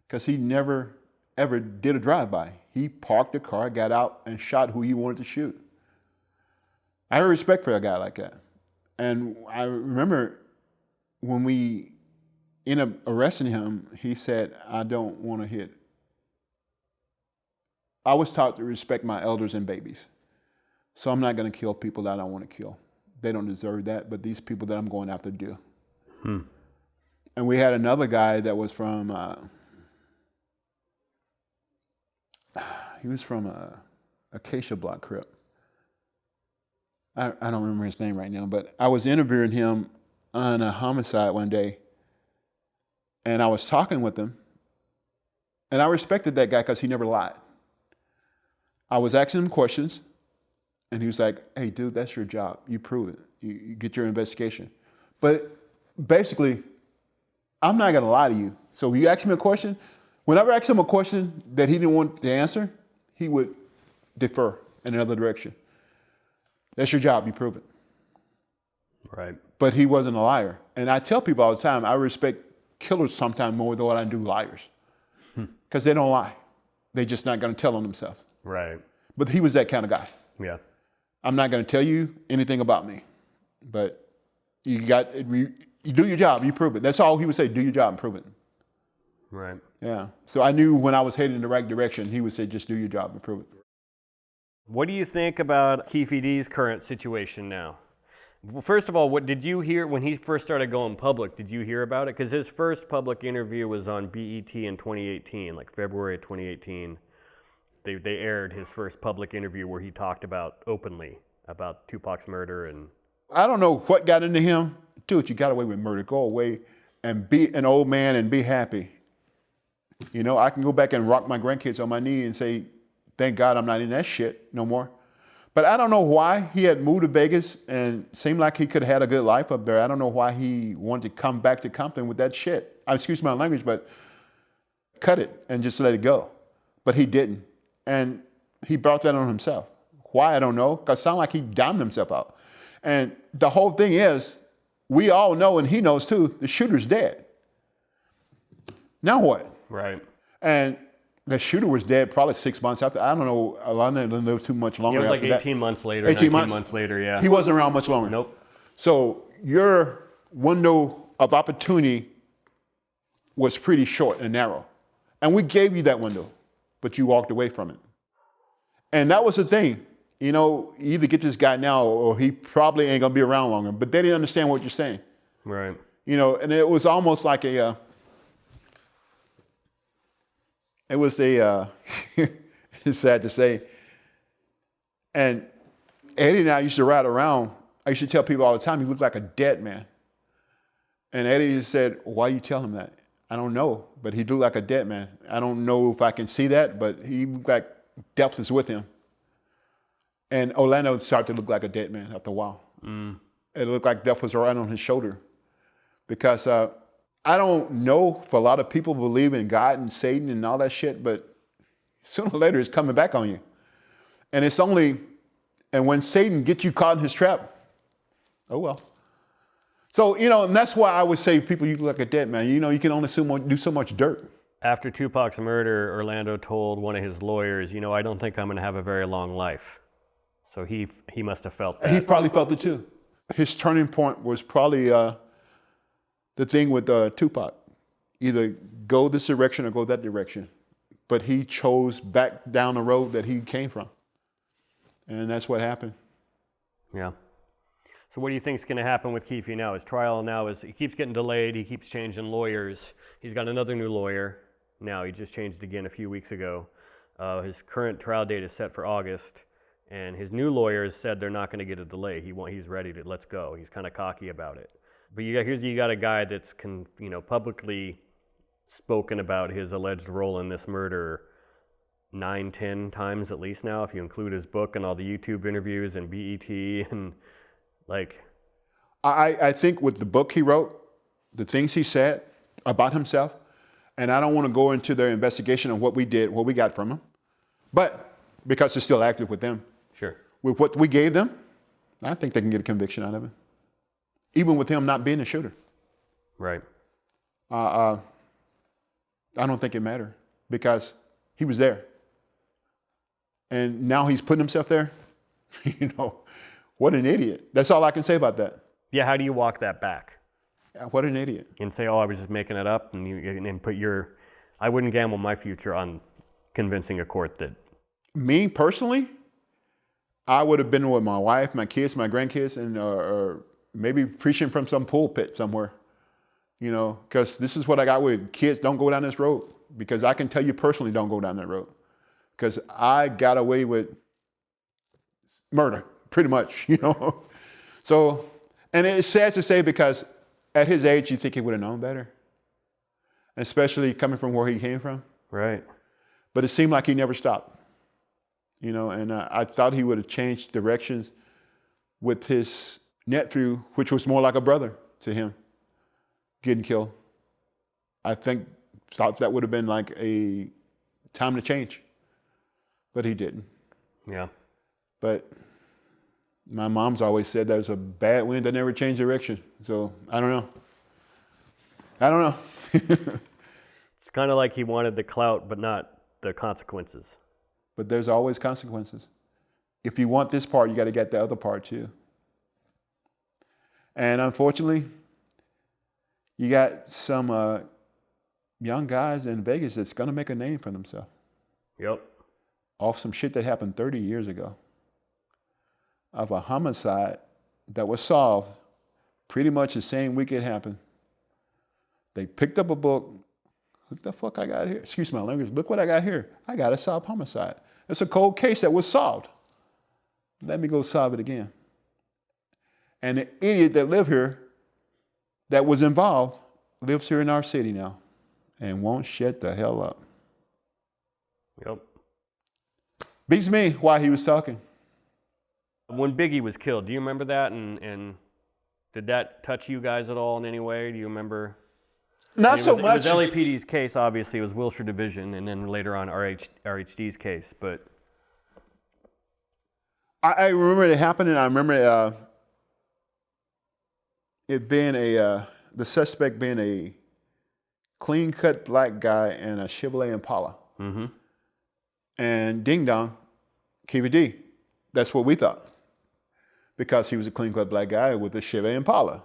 because he never, ever did a drive-by. He parked the car, got out, and shot who he wanted to shoot. I have respect for a guy like that. And I remember when we ended up arresting him, he said, I don't want to hit. I was taught to respect my elders and babies. So I'm not going to kill people that I don't want to kill. They don't deserve that, but these people that I'm going after do. And we had another guy that was from, he was from Acacia Block Crip. I don't remember his name right now, but I was interviewing him on a homicide one day, and I was talking with him, and I respected that guy because he never lied. I was asking him questions, and he was like, hey, dude, that's your job. You prove it. You get your investigation. But basically, I'm not going to lie to you. So you ask me a question. Whenever I asked him a question that he didn't want to answer, he would defer in another direction. That's your job. You prove it. Right. But he wasn't a liar. And I tell people all the time, I respect killers sometimes more than what I do liars. Because they don't lie. They're just not going to tell on themselves. Right. But he was that kind of guy. Yeah. I'm not going to tell you anything about me. But you do your job, you prove it. That's all he would say, do your job and prove it. Right. Yeah. So I knew when I was heading in the right direction, he would say, just do your job and prove it. What do you think about Keffe D's current situation now? Well, first of all, what did you hear when he first started going public? Did you hear about it? Because his first public interview was on BET in 2018, like February of 2018. They aired his first public interview where he talked about openly about Tupac's murder. And I don't know what got into him. Dude, you got away with murder. Go away and be an old man and be happy. You know, I can go back and rock my grandkids on my knee and say, thank God I'm not in that shit no more. But I don't know why he had moved to Vegas and seemed like he could have had a good life up there. I don't know why he wanted to come back to Compton with that shit. Excuse my language, but cut it and just let it go. But he didn't. And he brought that on himself. Why, I don't know, because it sounded like he downed himself out. And the whole thing is, we all know, and he knows too, the shooter's dead. Now what? Right. And the shooter was dead probably 6 months after. I don't know, Alana didn't live too much longer. It was like after 18 that. months later, 18 months later, yeah. He wasn't around much longer. Nope. So your window of opportunity was pretty short and narrow. And we gave you that window, but you walked away from it. And that was the thing. You know, you either get this guy now or he probably ain't gonna be around longer. But they didn't understand what you're saying. Right. You know, and it was almost like it's sad to say. And Eddie and I used to ride around. I used to tell people all the time, he looked like a dead man. And Eddie said, why you tell him that? I don't know, but he looked like a dead man. I don't know if I can see that, but he looked like death was with him. And Orlando started to look like a dead man after a while. Mm. It looked like death was right on his shoulder. Because I don't know if a lot of people believe in God and Satan and all that shit, but sooner or later it's coming back on you. And and when Satan gets you caught in his trap, oh well. So, you know, and that's why I would say people, you look like a dead man. You know, you can only do so much dirt. After Tupac's murder, Orlando told one of his lawyers, you know, I don't think I'm going to have a very long life. So he must have felt that. He probably felt it too. His turning point was probably the thing with Tupac. Either go this direction or go that direction. But he chose back down the road that he came from. And that's what happened. Yeah. So what do you think is going to happen with Keffe now? His trial now he keeps getting delayed. He keeps changing lawyers. He's got another new lawyer now. He just changed again a few weeks ago. His current trial date is set for August. And his new lawyers said they're not going to get a delay. He's ready to let's go. He's kind of cocky about it. But you got a guy that's publicly spoken about his alleged role in this murder 9-10 times at least now, if you include his book and all the YouTube interviews and BET and like. I think with the book he wrote, the things he said about himself, and I don't want to go into their investigation of what we did, what we got from him, but because it's still active with them. Sure. With what we gave them, I think they can get a conviction out of it. Even with him not being a shooter. Right. I don't think it mattered because he was there. And now he's putting himself there. You know, what an idiot. That's all I can say about that. Yeah, how do you walk that back? Yeah, what an idiot. And say, oh, I was just making it up, and put I wouldn't gamble my future on convincing a court that. Me personally, I would have been with my wife, my kids, my grandkids, and or maybe preaching from some pulpit somewhere. You know, because this is what I got with kids. Don't go down this road, because I can tell you personally, don't go down that road, because I got away with murder, pretty much. You know, so, and it's sad to say because at his age, you think he would have known better, especially coming from where he came from. Right. But it seemed like he never stopped. you know, and I thought he would have changed directions with his nephew, which was more like a brother to him, getting killed. I thought that would have been like a time to change, but he didn't. Yeah. But my mom's always said there's a bad wind that never changed direction. So I don't know. It's kind of like he wanted the clout, but not the consequences. But there's always consequences. If you want this part, you got to get the other part too. And unfortunately, you got some young guys in Vegas that's going to make a name for themselves. Yep. Off some shit that happened 30 years ago. Of a homicide that was solved pretty much the same week it happened. They picked up a book. What the fuck I got here? Excuse my language. Look what I got here. I got a solved homicide. It's a cold case that was solved. Let me go solve it again. And the idiot that lived here, that was involved, lives here in our city now and won't shut the hell up. Yep. Beats me why he was talking. When Biggie was killed, do you remember that? And did that touch you guys at all in any way? Do you remember? Not so much. It was LAPD's case, obviously. It was Wilshire Division, and then later on RHD's case. But I remember it happening. I remember it being the suspect being a clean-cut black guy in a Chevrolet Impala. Mm-hmm. And Ding Dong, Keffe D. That's what we thought. Because he was a clean-cut black guy with a Chevy Impala.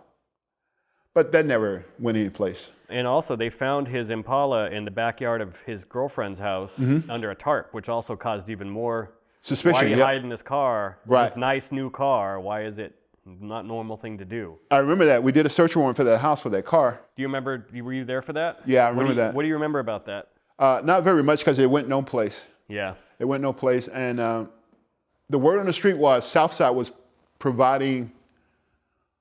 But that never went any place. And also, they found his Impala in the backyard of his girlfriend's house under a tarp, which also caused even more suspicion. Why are you hiding this car? Right. This nice new car. Why is it not a normal thing to do? I remember that. We did a search warrant for that house for that car. Do you remember, were you there for that? Yeah, I remember that. What do you remember about that? Not very much because it went no place. Yeah. It went no place. And the word on the street was Southside was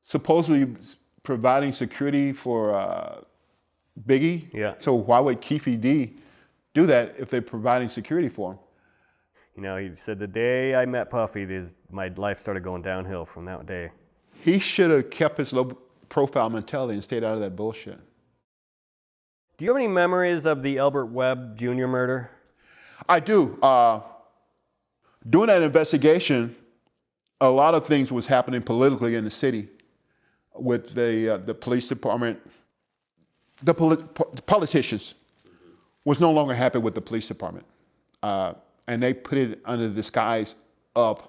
supposedly providing security for Biggie. Yeah. So why would Keffe D do that if they're providing security for him? You know, he said the day I met Puffy, my life started going downhill from that day. He should have kept his low profile mentality and stayed out of that bullshit. Do you have any memories of the Albert Webb Jr. murder? I do. During that investigation, a lot of things was happening politically in the city with the police department. The politicians was no longer happy with the police department. And they put it under the disguise of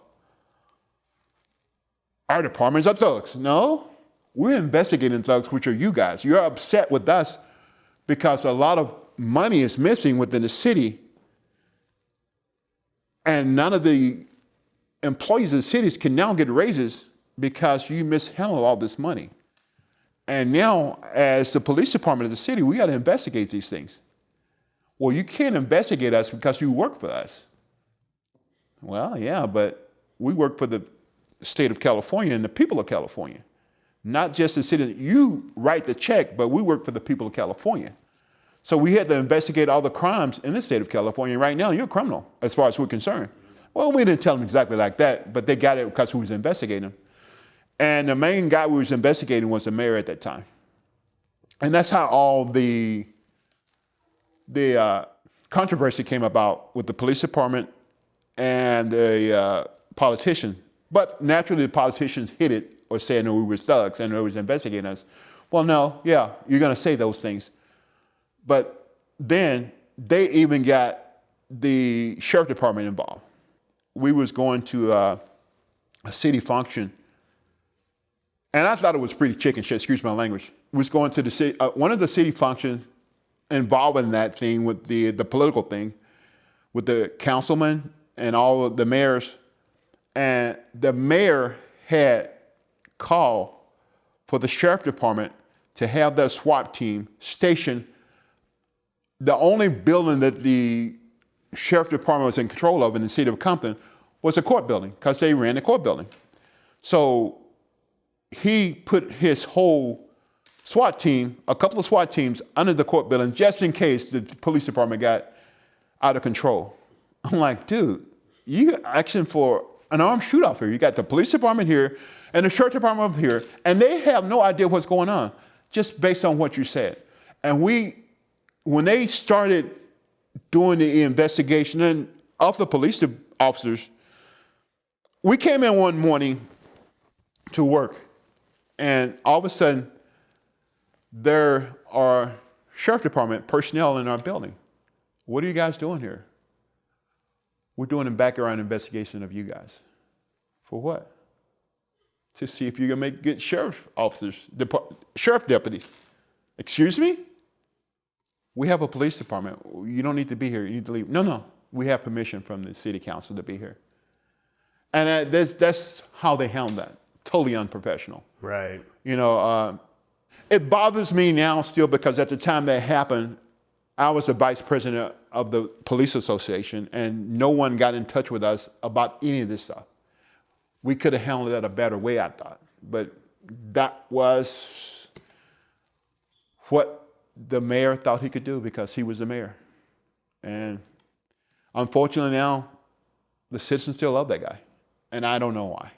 our department's are thugs. No, we're investigating thugs, which are you guys. You're upset with us because a lot of money is missing within the city. And none of the employees of the cities can now get raises because you mishandled all this money. And now, as the police department of the city, we got to investigate these things. Well, you can't investigate us because you work for us. Well, yeah, but we work for the state of California and the people of California, not just the city. You write the check, but we work for the people of California. So we had to investigate all the crimes in the state of California. Right now, you're a criminal, as far as we're concerned. Well, we didn't tell them exactly like that, but they got it because we was investigating them. And the main guy we was investigating was the mayor at that time. And that's how all the controversy came about with the police department and the politicians. But naturally, the politicians hid it or said, no, we were thugs and they was investigating us. Well, no, yeah, you're going to say those things. But then they even got the sheriff department involved. We was going to a city function, and I thought it was pretty chicken shit, excuse my language. We was going to the city, one of the city functions involving that thing with the political thing, with the councilman and all of the mayors. And the mayor had called for the sheriff department to have their SWAT team stationed. The only building that the sheriff department was in control of in the city of Compton was a court building, because they ran the court building. So he put his whole SWAT team, a couple of SWAT teams, under the court building just in case the police department got out of control. I'm like, dude, you action for an armed shootout here. You got the police department here and the sheriff department up here, and they have no idea what's going on just based on what you said. And when they started doing the investigation and of the police officers, we came in one morning to work, and all of a sudden, there are sheriff department personnel in our building. What are you guys doing here? We're doing a background investigation of you guys. For what? To see if you're gonna make good sheriff officers, sheriff deputies. Excuse me? We have a police department. You don't need to be here. You need to leave. No. We have permission from the city council to be here. And that's how they handle that. Totally unprofessional. Right. You know, it bothers me now still because at the time that happened, I was the vice president of the police association, and no one got in touch with us about any of this stuff. We could have handled that a better way, I thought. But that was what the mayor thought he could do because he was the mayor. And unfortunately now, the citizens still love that guy. And I don't know why.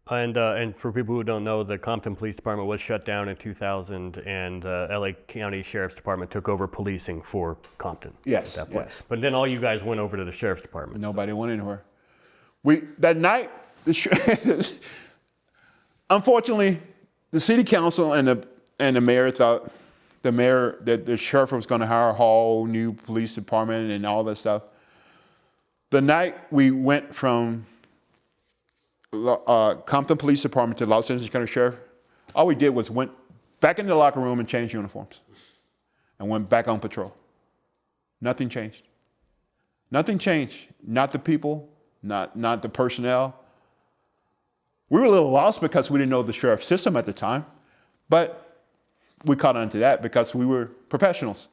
And for people who don't know, the Compton Police Department was shut down in 2000, and LA County Sheriff's Department took over policing for Compton. Yes, at that point. yes. But then all you guys went over to the Sheriff's Department. Nobody went anywhere. That night, unfortunately, the city council and the mayor thought that the sheriff was going to hire a whole new police department and all that stuff. The night we went from Compton Police Department to Los Angeles County Sheriff, all we did was went back in the locker room and changed uniforms and went back on patrol. Nothing changed. Nothing changed. Not the people, not the personnel. We were a little lost because we didn't know the sheriff system at the time, but we caught on to that because we were professionals.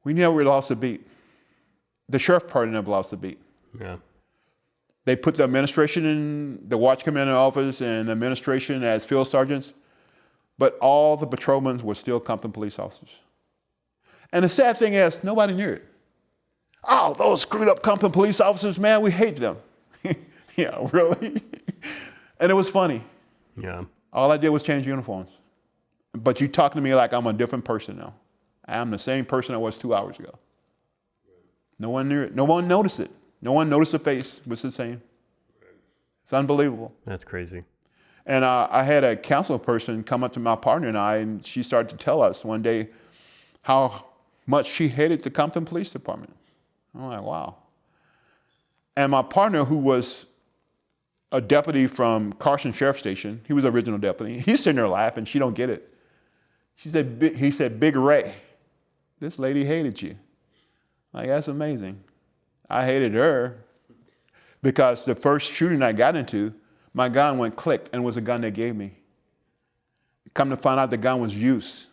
We never lost a beat. The sheriff party never lost a beat. Yeah. They put the administration in the watch commander office and the administration as field sergeants, but all the patrolmen were still Compton police officers. And the sad thing is, nobody knew it. Oh, those screwed up Compton police officers, man, we hate them. Yeah, really? And it was funny. Yeah. All I did was change uniforms. But you talking to me like I'm a different person now. I am the same person I was 2 hours ago. No one knew it. No one noticed it. No one noticed the face was the same. It's unbelievable. That's crazy. And I had a council person come up to my partner and I, and she started to tell us one day how much she hated the Compton Police Department. I'm like, wow. And my partner, who was a deputy from Carson Sheriff Station, he was the original deputy, he's sitting there laughing, she don't get it. He said, Big Ray, this lady hated you. Like, that's amazing. I hated her because the first shooting I got into, my gun went click and it was a gun they gave me. Come to find out the gun was used.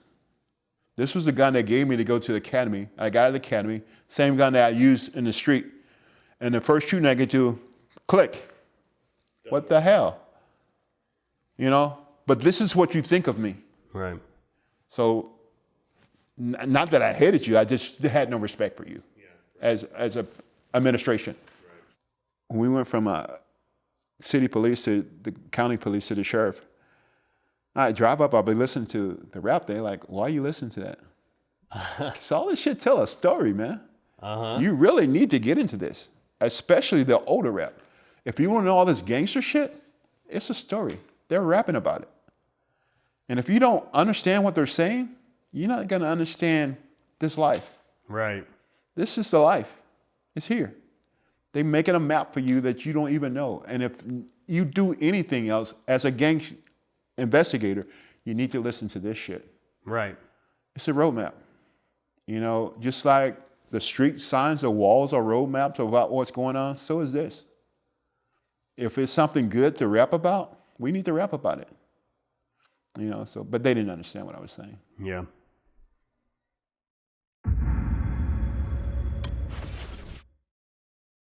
This was the gun they gave me to go to the academy. I got out of the academy, same gun that I used in the street. And the first shooting I get to, click. What the hell? You know? But this is what you think of me. Right. So, not that I hated you, I just had no respect for you as a administration. Right. We went from city police to the county police to the sheriff. I drive up, I'll be listening to the rap. They're like, why are you listening to that? Because all this shit tell a story, man. You really need to get into this, especially the older rap. If you want to know all this gangster shit, it's a story. They're rapping about it. And if you don't understand what they're saying, you're not going to understand this life. Right. This is the life. It's here. They're making a map for you that you don't even know. And if you do anything else as a gang investigator, you need to listen to this shit. Right. It's a roadmap. You know, just like the street signs, the walls are roadmaps about what's going on, so is this. If it's something good to rap about, we need to rap about it. You know, so, but they didn't understand what I was saying. Yeah.